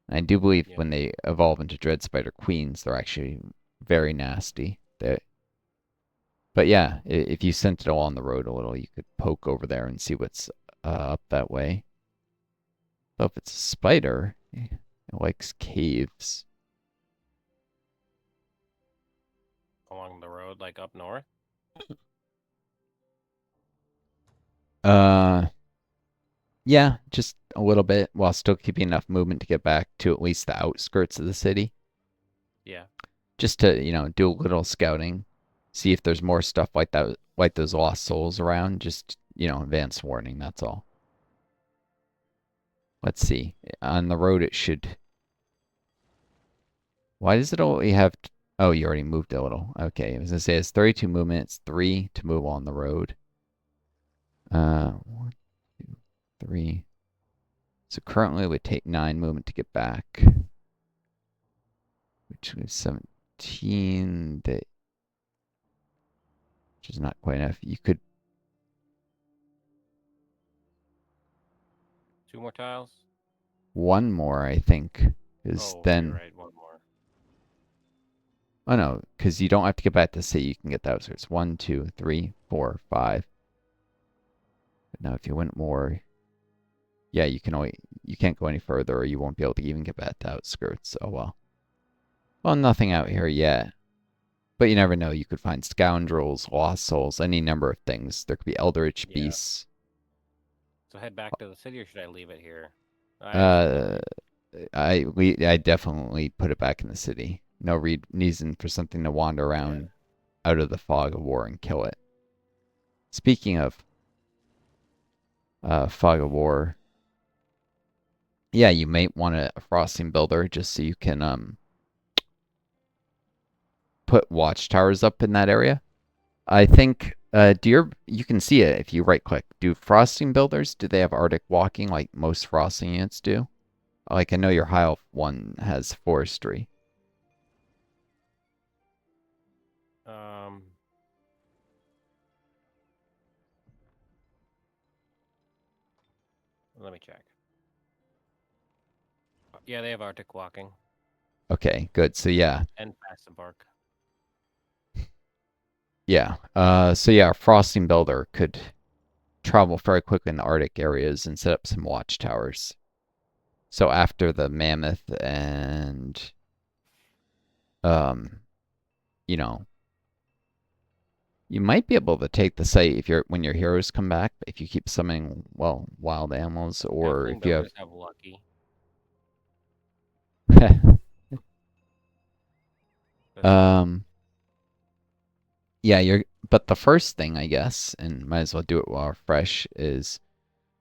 And I do believe Yeah. when they evolve into dread spider queens, they're actually very nasty. But yeah, if you sent it along the road a little, you could poke over there and see what's up that way. But if it's a spider, it likes caves. Along the road, like up north. Uh, yeah, just a little bit while still keeping enough movement to get back to at least the outskirts of the city. Yeah. Just to, do a little scouting, see if there's more stuff like that, like those lost souls around. Just, advance warning, that's all. Let's see. On the road, it should. Why does it only have. Oh, you already moved a little. Okay, I was going to say it's 32 movement, it's 3 to move on the road. 1, 2, 3. So currently it would take 9 movement to get back, which is 17, which is not quite enough. You could 2 more tiles. one more, I think, because Oh, you're then. right. One more. Oh no, because you don't have to get back to sea. You can get that. So it's 1, 2, 3, 4, 5. But now if you went more, yeah, you can't go any further, or you won't be able to even get back to outskirts. Oh well. Well, nothing out here yet. But you never know. You could find scoundrels, lost souls, any number of things. There could be eldritch Yeah. beasts. So head back to the city, or should I leave it here? I actually would Uh, leave. I definitely put it back in the city. No reason for something to wander Yeah. around out of the fog of war and kill it. Speaking of fog of war, yeah, you might want a frosting builder just so you can put watchtowers up in that area. I think you can see it if you right click. Do frosting builders, do they have Arctic walking like most frosting units do? Like I know your high elf one has forestry. Um. Let me check. Yeah, they have Arctic walking Okay, good. So yeah. and fast embark. Yeah. So yeah, a frosting builder could travel very quickly in the Arctic areas and set up some watchtowers. So after the mammoth and um, you know, you might be able to take the site if when your heroes come back, if you keep summoning wild animals, or Halfling if you have builders have lucky. um yeah, but the first thing I guess, and might as well do it while we're fresh, is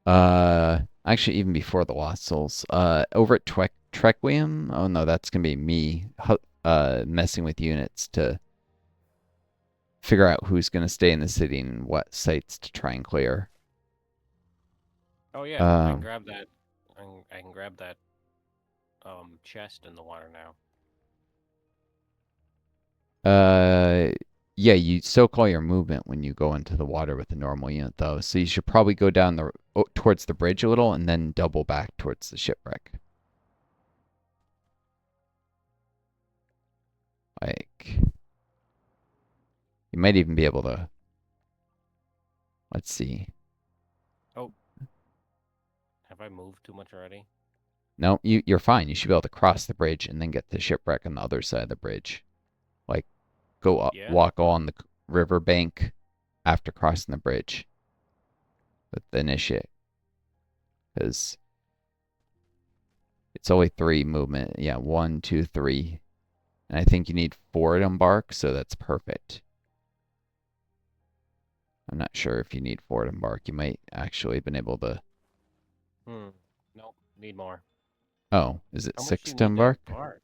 actually even before the Lost Souls, over at Trequium. Oh no, that's gonna be me messing with units to figure out who's gonna stay in the city and what sites to try and clear. Oh yeah, I can Um grab that. I can grab that chest in the water now. Uh, yeah, you still call your movement when you go into the water with a normal unit, though. So you should probably go down towards the bridge a little and then double back towards the shipwreck. Like, you might even be able to. Let's see. Oh, have I moved too much already? No, you're fine. You should be able to cross the bridge and then get to the shipwreck on the other side of the bridge. Like, go up, Yeah. walk on the river bank after crossing the bridge with the initiate, because it's only 3 movement. Yeah, 1, 2, 3. And I think you need 4 to embark, so that's perfect. I'm not sure if you need 4 to embark. You might actually have been able to. Nope. Need more. Oh, is it How much do 6 you to need to embark? embark?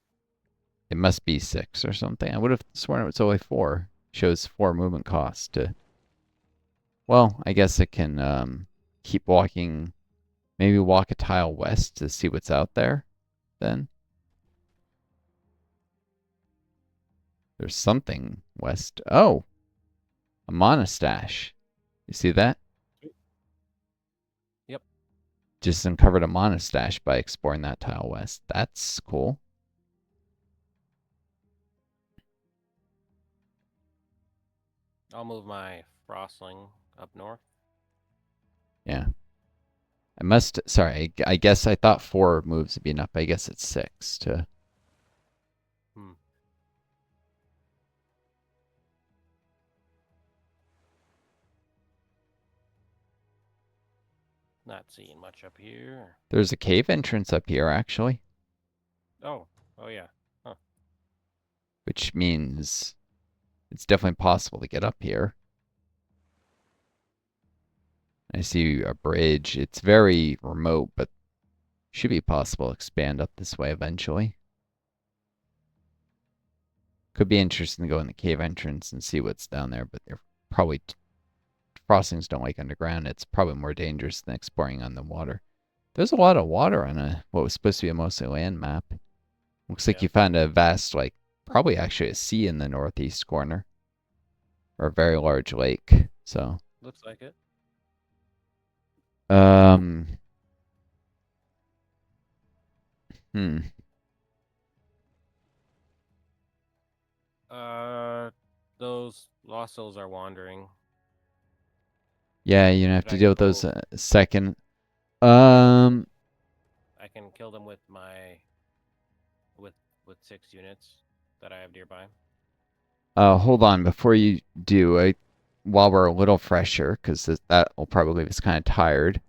It must be 6 or something. I would have sworn it was only 4. Shows 4 movement cost to. Well, I guess it can keep walking. Maybe walk a tile west to see what's out there. Then there's something west. Oh, a monastash. You see that? Yep. Just uncovered a monastash by exploring that tile west. That's cool. I'll move my frostling up north. Yeah. I guess I thought 4 moves would be enough. I guess it's 6 to. Hmm. Not seeing much up here. There's a cave entrance up here, actually, Oh, oh yeah. Huh. which means it's definitely possible to get up here. I see a bridge. It's very remote, but should be possible to expand up this way eventually. Could be interesting to go in the cave entrance and see what's down there, but they're probably crossings don't like underground. It's probably more dangerous than exploring on the water. There's a lot of water on what was supposed to be a mostly land map. Looks like Yeah. you found a vast, like, probably actually a sea in the northeast corner, or a very large lake. So, Looks like it. um, hmm. Uh, those lost souls are wandering. Yeah, you have Should to I deal with those go? second. With, Um, I can kill them with my with with 6 units that I have nearby. hold on before you do. While we're a little fresher, because that will probably leave us kind of tired.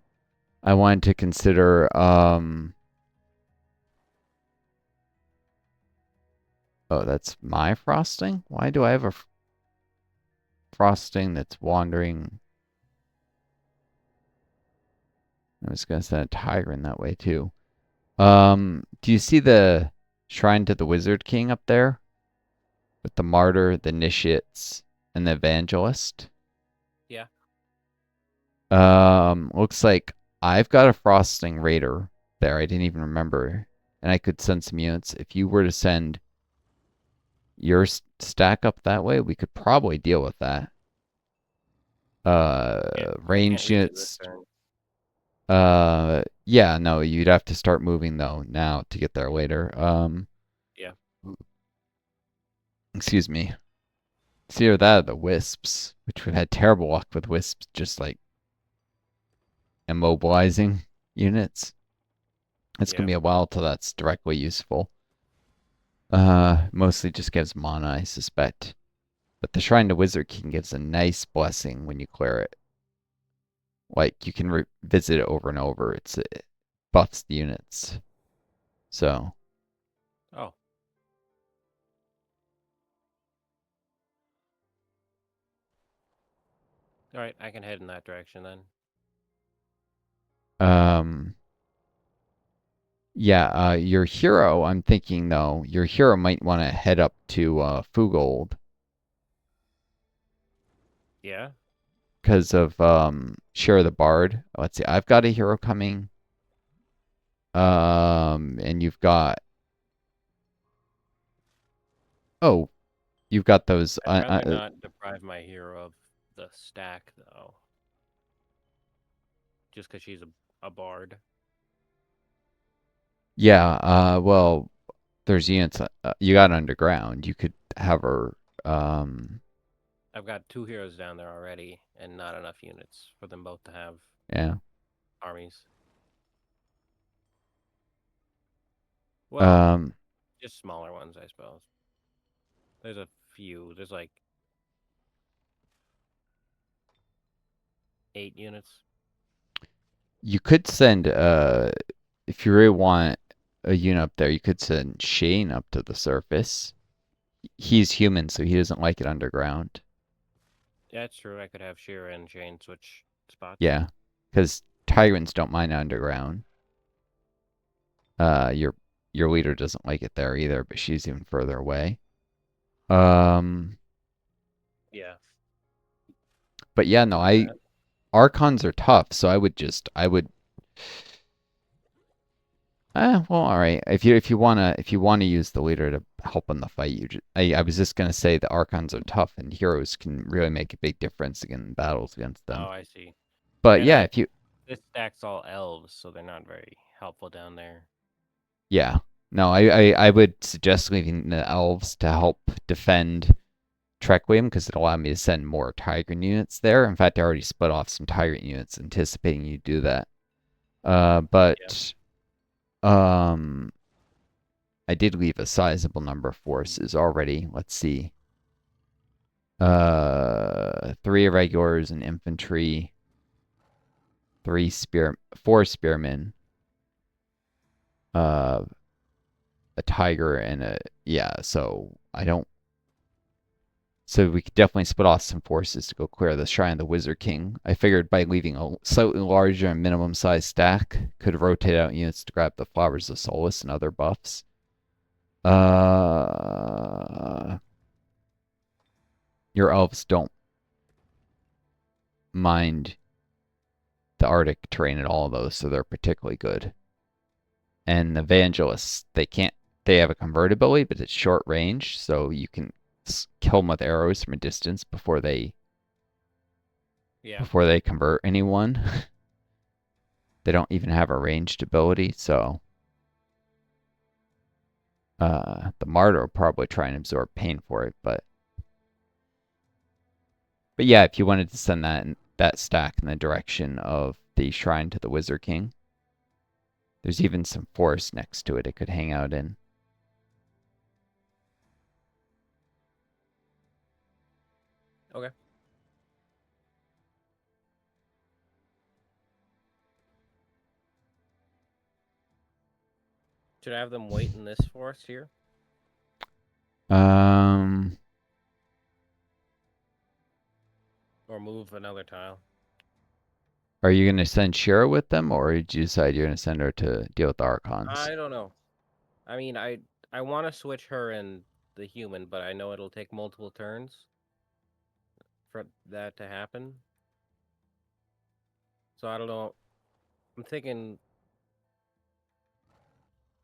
I wanted to consider. Oh, that's my frosting. Why do I have a frosting that's wandering? I was gonna send a tiger in that way too. Do you see the shrine to the Wizard King up there with the martyr, the initiates, and the evangelist? Yeah. Looks like I've got a frosting raider there. I didn't even remember, and I could send some units. If you were to send your stack up that way, we could probably deal with that. Yeah. I can't Ranged use it this units. turn. Yeah, no, you'd have to start moving though now to get there later. Yeah. Excuse me. It's either that or the wisps, which we've had terrible luck with wisps, just like immobilizing units. It's gonna Yeah. be a while till that's directly useful. Mostly just gives mana, I suspect. But the Shrine to Wizard King gives a nice blessing when you clear it. Like you can visit it over and over. It buffs the units. So, Oh. All right. I can head in that direction then. um, yeah. Your hero. I'm thinking though, your hero might want to head up to Fugold Yeah. because of Share the Bard. Let's see. I've got a hero coming. And you've got oh, you've got those. I'd rather not deprive my hero of the stack though, just because she's a bard. Yeah. Well, there's units. You got underground. You could have her. Um, I've got 2 heroes down there already, and not enough units for them both to have yeah. armies. Well, Um, just smaller ones, I suppose. There's a few. There's like 8 units. you could send. If you really want a unit up there, you could send Shane up to the surface. He's human, so he doesn't like it underground. Yeah, it's true. I could have Shira and Shane switch spots. Yeah, because tyrants don't mind underground. Your leader doesn't like it there either, but she's even further away. Um, Yeah, but yeah, I no, can do that. Archons are tough, so I would. Well, all right. If you wanna use the leader to help in the fight, I was just gonna say the Archons are tough, and heroes can really make a big difference in battles against Oh, them. I see. But And yeah, I if you this stack's all elves, so they're not very helpful down there. yeah, no, I would suggest leaving the elves to help defend Trequiem because it allowed me to send more Tiger units there. In fact, I already split off some Tiger units anticipating you do that. Yeah. But um, I did leave a sizable number of forces already. Let's see. 3 irregulars and infantry, 4 spearmen, uh, a tiger, and a yeah. So I don't. So we could definitely split off some forces to go clear the Shrine of the Wizard King. I figured by leaving a slightly larger and minimum size stack, could rotate out units to grab the Flowers of Solace and other buffs. Your elves don't mind the Arctic terrain at all, though, so they're particularly good. And the Evangelists, they have a convertibility, but it's short range, so you can kill them with arrows from a distance Yeah. before they convert anyone. They don't even have a ranged ability, so the Martyr will probably try and absorb pain for it, but yeah, if you wanted to send that stack in the direction of the Shrine to the Wizard King, there's even some forest next to it could hang out in. Okay. Should I have them wait in this forest here? Um, Or move another tile? are you gonna send Shira with them, or did you decide you're gonna send her to deal with the Archons? I don't know. I mean, I want to switch her and the human, but I know it'll take multiple turns for that to happen. So I don't know. I'm thinking,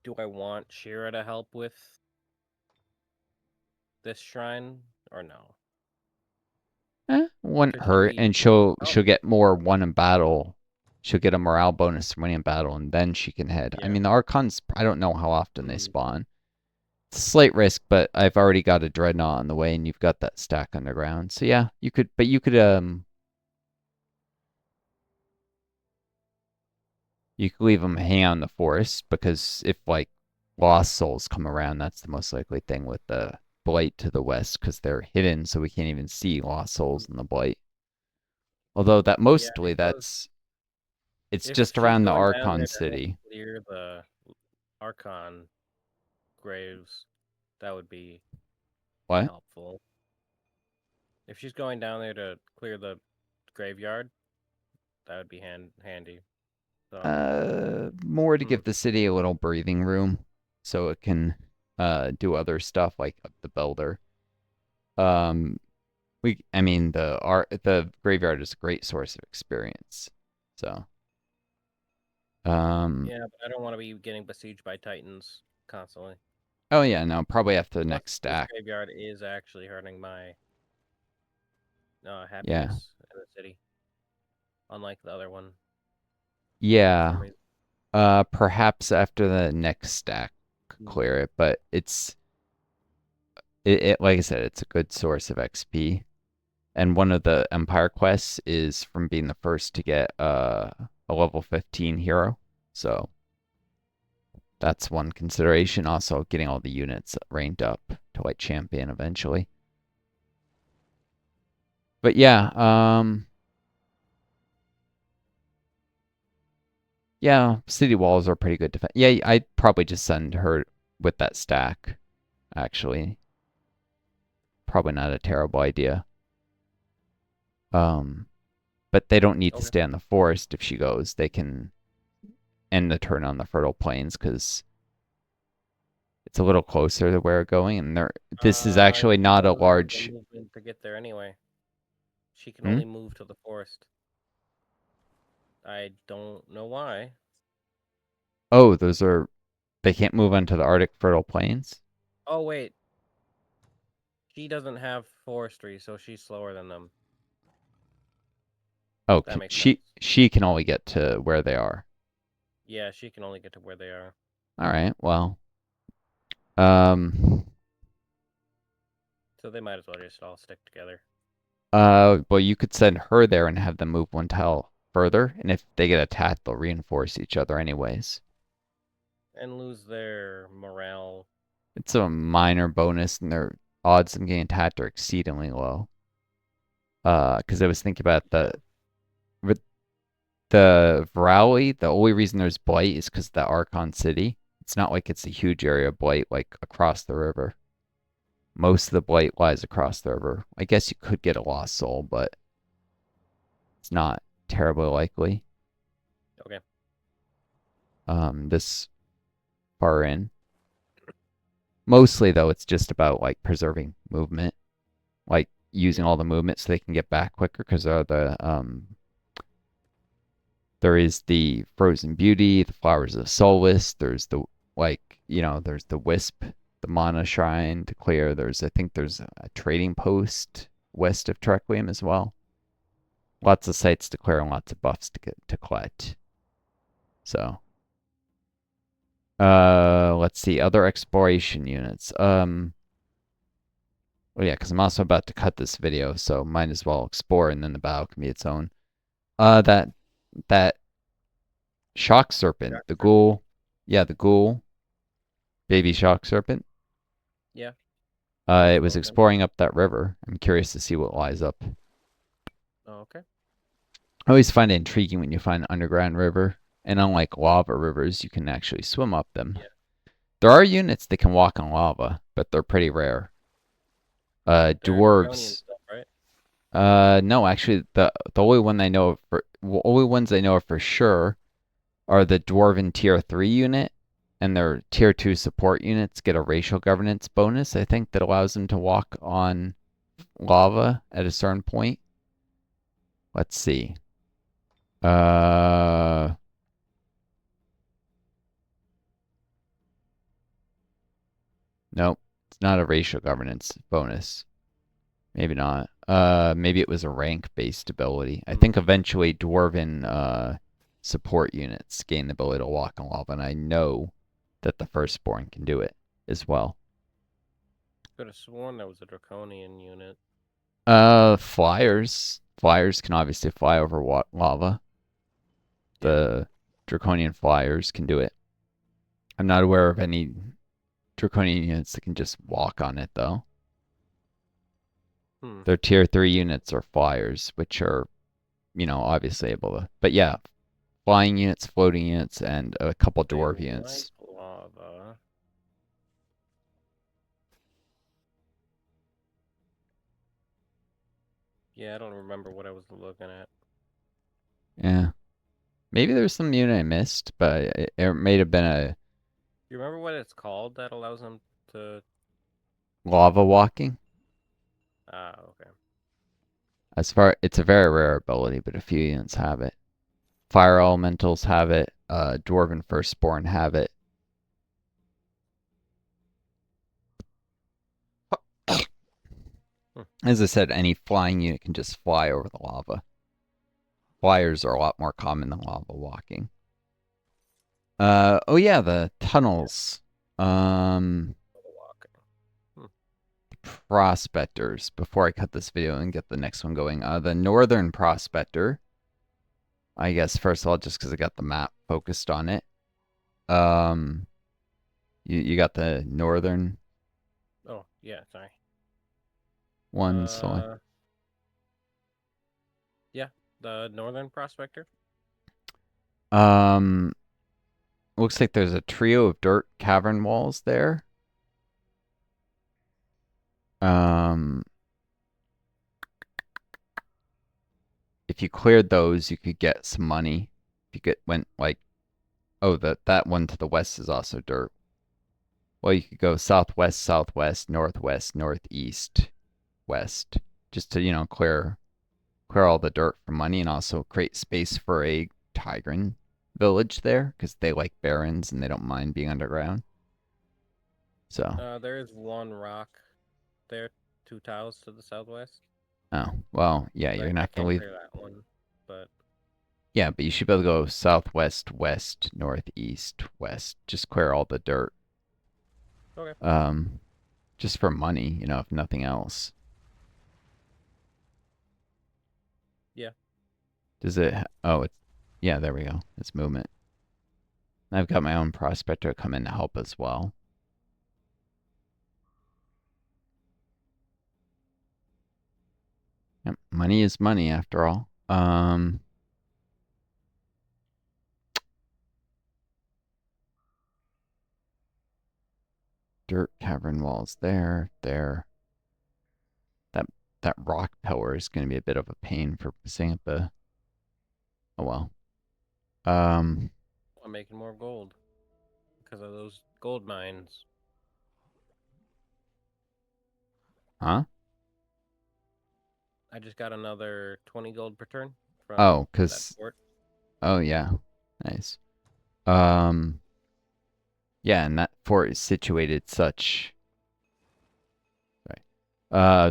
do I want Shira to help with this shrine or no? Wouldn't Could she hurt, be? and she'll Oh, she'll get more one in battle. She'll get a morale bonus from winning in battle, and then she can head. I yeah. mean, the Archons, I don't know how often they Mm, spawn. It's a slight risk, but I've already got a Dreadnought on the way, and you've got that stack underground. So yeah, you could leave them hang out in the forest because if like Lost Souls come around, that's the most likely thing with the Blight to the west because they're hidden, so we can't even see Lost Souls mm. in the Blight. Although that Yeah, mostly because it's if just she's around the going down Archon there to help city. clear the Archon graves, that would be What? helpful. If she's going down there to clear the graveyard, that would be handy. So, More to hmm. give the city a little breathing room so it can do other stuff like the builder. Um, I mean the graveyard is a great source of experience. So, um, Yeah, but I don't want to be getting besieged by titans constantly. oh yeah, no, probably after the Plus, next this stack. graveyard is actually hurting my Yeah, happiness in the city, unlike the other one for some yeah. reason. Perhaps after the next stack could Mm. clear it, but it like I said, it's a good source of XP. And one of the Empire quests is from being the first to get a level 15 hero. So that's one consideration. Also, getting all the units ranked up to like champion eventually. But yeah, yeah, city walls are pretty good defense. Yeah, I'd probably just send her with that stack. Actually, probably not a terrible idea. Um, but they don't need to Okay. stay in the forest if she goes. They can end the turn on the fertile plains because it's a little closer to where we're going, and this is actually She not a doesn't have the large. movement to get there anyway. She can Hmm? only move to the forest. I don't know why. Oh, they can't move onto the Arctic fertile plains. Oh wait, she doesn't have forestry, so she's slower than them. Oh, That makes she sense. she can only get to where they are. Yeah, she can only get to where they are. All right, well, um, So they might as well just all stick together. Well, you could send her there and have them move one tile further, and if they get attacked, they'll reinforce each other anyways. And lose their morale. It's a minor bonus, and their odds of getting attacked are exceedingly low. Because I was thinking about Yeah. the Rally. The only reason there's blight is because of the Archon City. It's not like it's a huge area of blight like across the river. Most of the blight lies across the river. I guess you could get a lost soul, but it's not terribly likely. Okay. This far in. Mostly though, it's just about like preserving movement, like using all the movement so they can get back quicker because there is the Frozen Beauty, the Flowers of Solace. There's the there's the Wisp, the Mana Shrine to clear. I think there's a trading post west of Trequium as well. Lots of sites to clear and lots of buffs to collect. So, let's see other exploration units. Well, yeah, because I'm also about to cut this video, so might as well explore, and then the battle can be its own. That shock serpent, Shock the serpent? ghoul, yeah, the ghoul, baby shock serpent. Yeah. I know It was about them. exploring up that river. I'm curious to see what lies up. Oh, okay. I always find it intriguing when you find an underground river, and unlike lava rivers, you can actually swim up them. Yeah. There are units that can walk on lava, but they're pretty rare. They're draconian Dwarves. stuff, right? No, actually, the only only ones I know of for sure are the Dwarven Tier 3 unit, and their Tier 2 support units get a racial governance bonus, I think, that allows them to walk on lava at a certain point. Let's see. Uh, nope, it's not a racial governance bonus. Maybe not. Maybe it was a rank-based ability. I think Hmm. eventually Dwarven support units gain the ability to walk on lava, and I know that the Firstborn can do it as well. Could have sworn that was a draconian unit. Flyers can obviously fly over lava. Yeah. The Draconian flyers can do it. I'm not aware of any Draconian units that can just walk on it, though. Hmm. Their tier 3 units are flyers, which are, obviously able to. But yeah, flying units, floating units, and a couple They dwarf like units. lava. Yeah, I don't remember what I was looking at. Yeah. Maybe there's some unit I missed, but it may have been a You remember what it's called that allows them to? lava walking. Ah, okay. It's a very rare ability, but a few units have it. Fire elementals have it. Dwarven firstborn have it. Hmm. As I said, any flying unit can just fly over the lava. Flyers are a lot more common than lava walking. Oh yeah, the Yeah, tunnels. Um, lava walking. Hmm. Prospectors. Before I cut this video and get the next one going, the northern prospector. I guess first of all, just because I got the map focused on it. Um, you got the northern Oh, yeah. Sorry. one select. Uh, yeah. The Northern Prospector. Um, looks like there's a trio of dirt cavern walls there. Um, if you cleared those, you could get some money. If you went like, oh, that one to the west is also dirt. Well, you could go southwest, southwest, northwest, northeast, west, just to clear all the dirt for money and also create space for a Tigran village there because they like barrens and they don't mind being underground. So, There is one rock there, 2 tiles to the southwest. oh, well, yeah, you're But gonna I have to can't leave. clear that one. But Yeah, but you should be able to go southwest, west, northeast, west. Just clear all the dirt. okay. Um, just for money, if nothing else. Yeah. Does it? Oh, yeah. There we go. It's movement. I've got my own prospector come in to help as well. Yep, money is money after all. Dirt cavern walls there. There. That that rock pillar is going to be a bit of a pain for setting up a. Oh well. Um. I'm making more gold because of those gold mines. Huh? I just got another 20 gold per turn from Oh, that cause. fort. Oh yeah. Nice. Um. Yeah, and that fort is situated such. Sorry.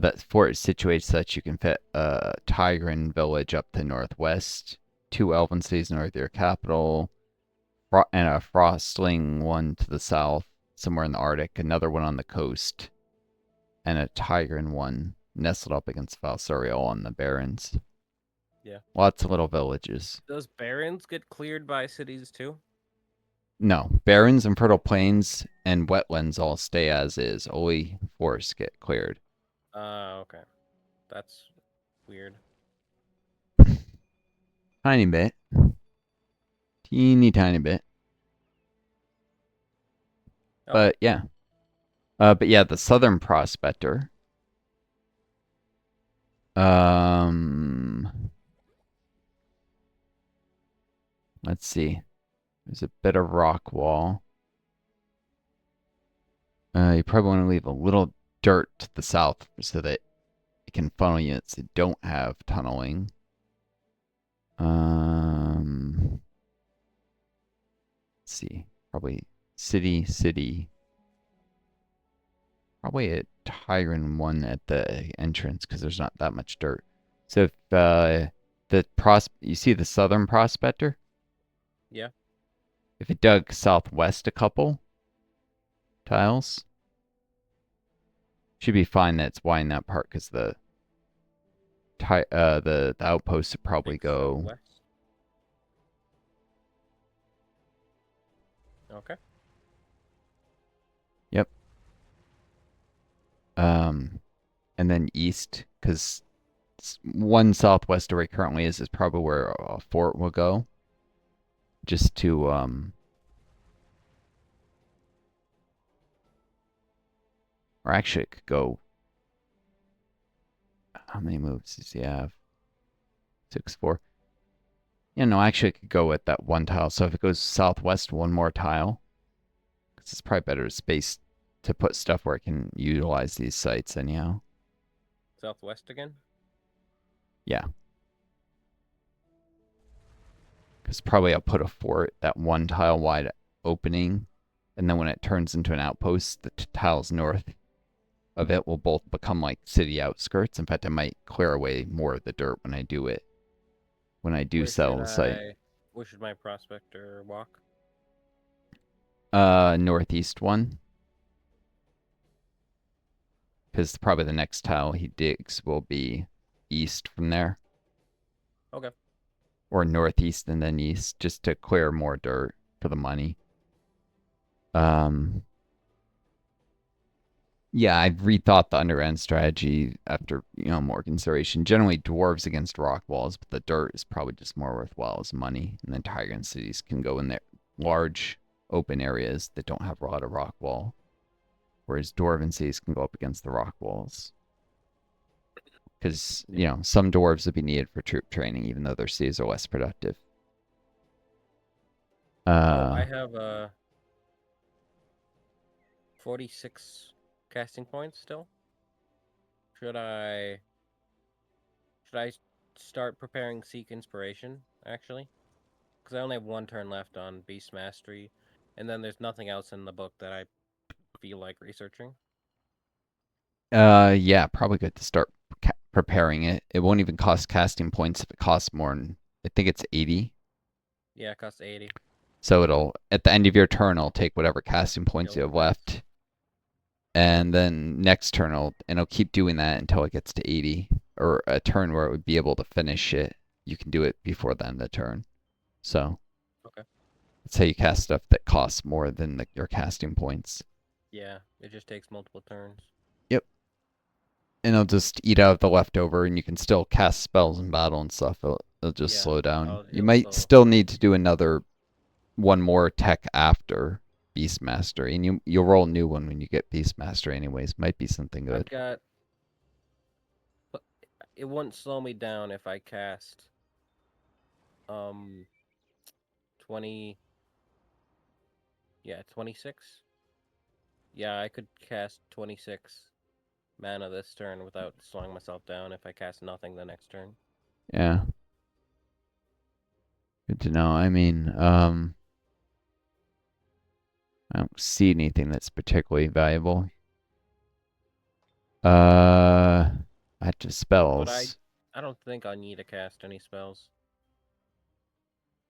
That fort is situated such you can fit a Tigran village up to northwest, two Elven cities north of your capital, and a Frostling one to the south, somewhere in the Arctic, another one on the coast, and a Tigran one nestled up against Valsuriel on the Barrens. Yeah. Lots of little villages. Does barrens get cleared by cities too? No, Barrens and fertile plains and wetlands all stay as is. Only forests get cleared. Okay. That's weird. Tiny bit. Teeny tiny bit. Okay. But yeah. But yeah, the Southern Prospector. Um, let's see. There's a bit of rock wall. You probably want to leave a little dirt to the south so that it can funnel units that don't have tunneling. Let's see. Probably city. Probably a Tyrant one at the entrance because there's not that much dirt. So if you see the Southern Prospector, Yeah. if it dug southwest a couple tiles, should be fine that it's wide in that part because the outposts would probably Like go. southwest. Okay. Yep. Um, and then east because one southwest where it currently is probably where a fort will go, just to or actually it could go. How many moves does he have? 6-4. Yeah, no, actually it could go with that one tile. So if it goes southwest one more tile, because it's probably better space to put stuff where it can utilize these sites anyhow. Southwest again? Yeah. Because probably I'll put a fort, that one tile wide opening, and then when it turns into an outpost, the tiles north of it will both become like city outskirts. In fact, I might clear away more of the dirt when I do it. When I do Where sell should the site. where should my prospector walk? Northeast one. Because probably the next tile he digs will be east from there. Okay. Or northeast and then east, just to clear more dirt for the money. Um, yeah, I've rethought the underground strategy after more consideration. Generally, dwarves against rock walls, but the dirt is probably just more worthwhile as money. And then Tyrant cities can go in there, large open areas that don't have a lot of rock wall, whereas dwarven cities can go up against the rock walls. Because Yeah. some dwarves would be needed for troop training, even though their cities are less productive. Oh, Uh, I have 46 casting points still. Should I should I start preparing Seek Inspiration actually? Because I only have one turn left on Beast Mastery, and then there's nothing else in the book that I feel like researching. yeah, probably good to start preparing it. It won't even cost casting points if it costs more than I think it's 80. Yeah, it costs 80. So it'll at the end of your turn, it'll take whatever casting points you Kill have twice. left and then next turn it'll keep doing that until it gets to 80, or a turn where it would be able to finish it. You can do it before the end of the turn. So Okay. that's how you cast stuff that costs more than your casting points. Yeah, it just takes multiple turns. Yep. And it'll just eat out of the leftover, and you can still cast spells in battle and stuff. It'll just Yeah. slow down. Oh, You it'll might slow still down. need to do one more tech after Beast Mastery, and you'll roll a new one when you get Beast Mastery anyways. Might be something I've good. got. But it wouldn't slow me down if I cast um 20. Yeah, 26. Yeah, I could cast 26 mana this turn without slowing myself down if I cast nothing the next turn. Yeah, good to know. I mean, I don't see anything that's particularly valuable. Active But I spells. I don't think I need to cast any spells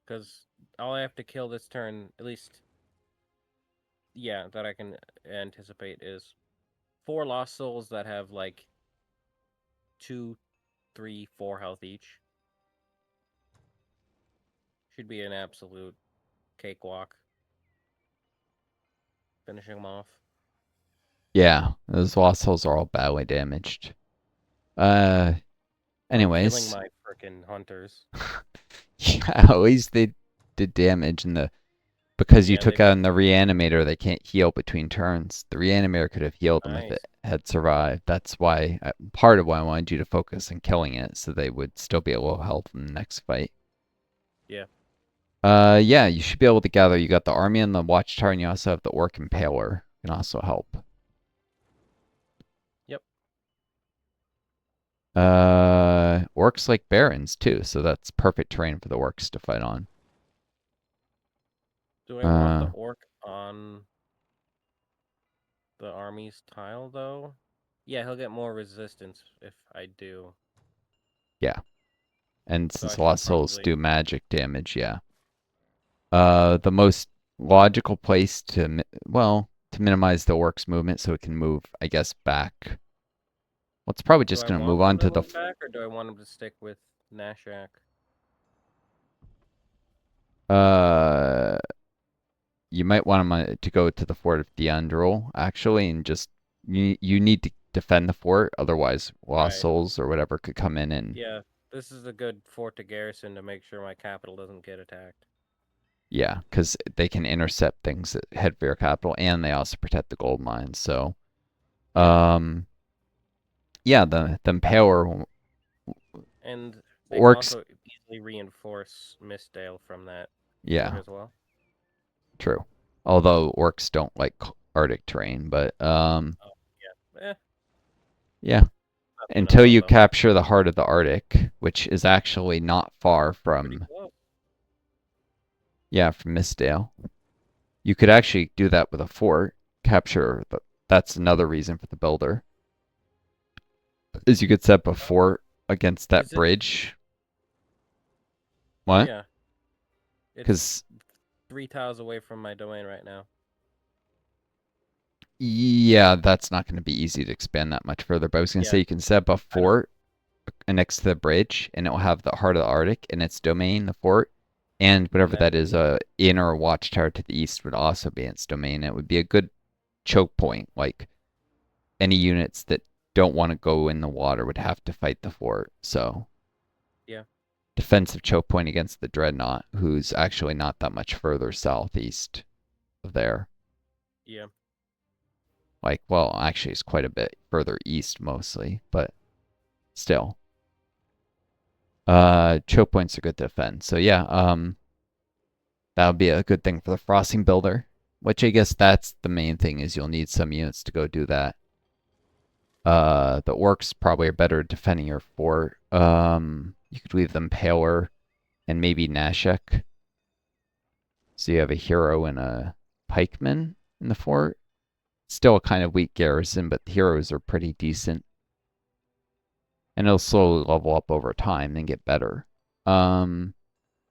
because all I have to kill this turn, at least, yeah, that I can anticipate is 4 lost souls that have like 2, 3, 4 health each. Should be an absolute cakewalk. Finishing them off. Yeah, those lost souls are all badly damaged. Uh, From killing anyways, my frickin' hunters. yeah, at least they did damage, and because you Yeah, took they out did. the reanimator, they can't heal between turns. The reanimator could have healed them if it Nice. had survived. That's why part of why I wanted you to focus on killing it, so they would still be at low health in the next fight. Yeah. Yeah, you should be able to gather. You got the army and the watchtower, and you also have the orc impaler. Can also help. Yep. Orcs like barons too, so that's perfect terrain for the orcs to fight on. Do I want the Uh, orc on the army's tile, though? Yeah, he'll get more resistance if I do. yeah, and So I since should lost souls probably... do magic damage, yeah. The most logical place to minimize the orc's movement so it can move, I guess, back. Well, it's probably Do just I gonna want move them on to to the move back, or do I want them to stick with Nashak? uh. You might want them to go to the fort of Diandrol actually, and just you need to defend the fort, otherwise lost Right. souls or whatever could come in and Yeah, this is a good fort to garrison to make sure my capital doesn't get attacked. yeah, because they can intercept things that head for your capital, and they also protect the gold mines. So, Yeah. um, yeah, the Impaler And they can orcs. also easily reinforce Mistdale from that fort Yeah, as well. true. Although orcs don't like Arctic terrain, but Oh, yeah. yeah. Not the end of the Until world, you though. capture the heart of the Arctic, which is actually not far Pretty from close. yeah from Mistdale. You could actually do that with a fort, capture that's another reason for the builder. Is you could set up a Oh, fort against that is it? bridge. Oh, What? yeah. It's Because 3 tiles away from my domain right now. yeah, that's not going to be easy to expand that much further. But I was going to say Yeah, you can set up a I know. fort next to the bridge, and it will have the heart of the Arctic in its domain, the fort, and And whatever that that is, a inner watchtower to the east would also be in its domain. It would be a good choke point. Like any units that don't want to go in the water would have to fight the fort. So yeah, defensive choke point against the Dreadnought, who's actually not that much further southeast of there. yeah, Like, well, actually, it's quite a bit further east mostly, but still. Choke points are good to defend. So yeah, that would be a good thing for the Frosting Builder. Which I guess that's the main thing is you'll need some units to go do that. The orcs probably are better at defending your fort. You could leave them Paler and maybe Nashek. So you have a hero and a pikeman in the fort. Still a kind of weak garrison, but the heroes are pretty decent. And it'll slowly level up over time and get better.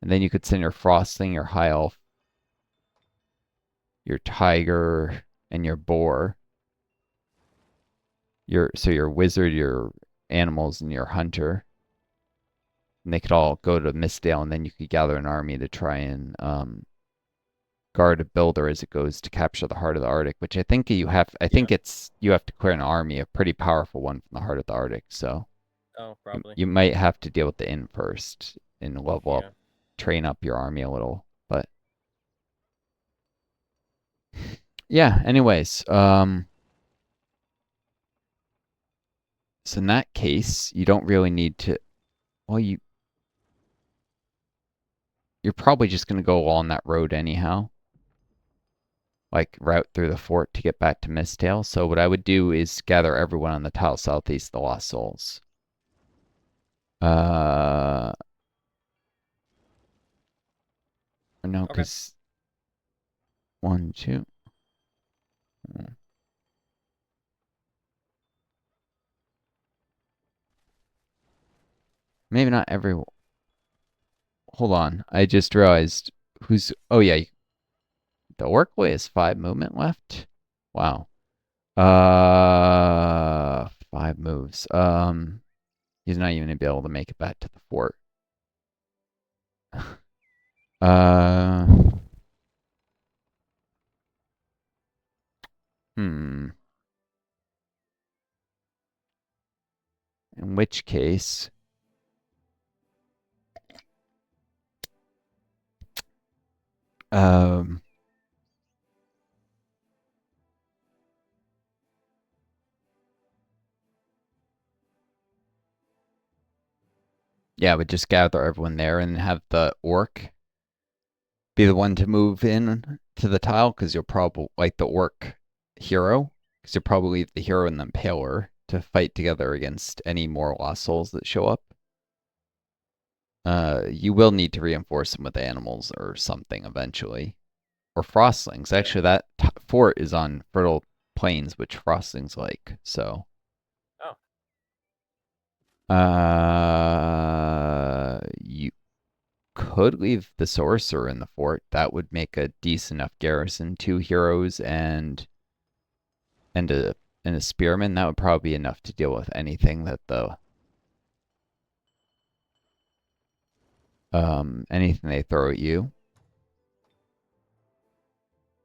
And then you could send your Frostling, your High Elf, your Tiger, and your Boar. your wizard, your animals, and your hunter, and they could all go to Mistdale, and then you could gather an army to try and guard a builder as it goes to capture the heart of the Arctic. Which I think you have. I Yeah. think you have to clear an army, a pretty powerful one from the heart of the Arctic. So Oh, you, probably. you might have to deal with the inn first and level up, Yeah. train up your army a little. But yeah. Anyways, so in that case, you don't really need to. Well, you're probably just gonna go along that road anyhow, like route through the fort to get back to Mistale. So what I would do is gather everyone on the tile southeast of the Lost Souls. Uh, no, Okay. because one, two, maybe not every. Hold on, I just realized who's. Oh yeah, the Orcway has 5 movement left. Wow. 5 moves. He's not even gonna be able to make it back to the fort. Uh, hmm. In which case, um, yeah, I would just gather everyone there and have the orc be the one to move in to the tile because you'll probably like the orc hero because you'll probably leave the hero and the impaler to fight together against any more lost souls that show up. You will need to reinforce them with animals or something eventually, or frostlings. Yeah. Actually, that fort is on fertile plains, which frostlings like. So, Oh. you could leave the sorcerer in the fort. That would make a decent enough garrison. 2 heroes and a spearman. That would probably be enough to deal with anything that the anything they throw at you.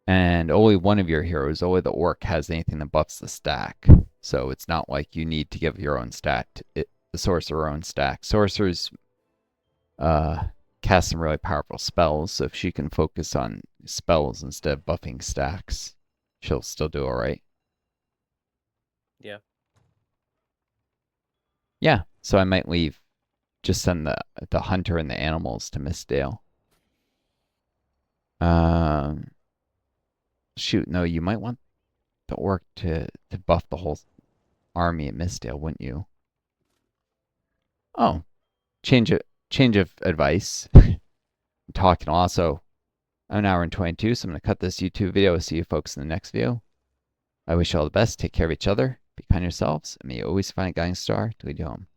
And only one of your heroes, only the orc, has anything that buffs the stack. So it's not like you need to give your own stack. The sorcerer own stack. Sorcerers uh, cast some really powerful spells, so if she can focus on spells instead of buffing stacks, she'll still do all right. Yeah. Yeah, so I might leave. Just send the hunter and the animals to Mistdale. Um, shoot, no, you might want the orc to buff the whole army at Mistdale, wouldn't you? Oh, change of advice. I'm talking also an hour and 22, so I'm gonna cut this YouTube video. I'll see you folks in the next video. I wish you all the best. Take care of each other. Be kind to yourselves, and may you always find a guiding star to lead you home.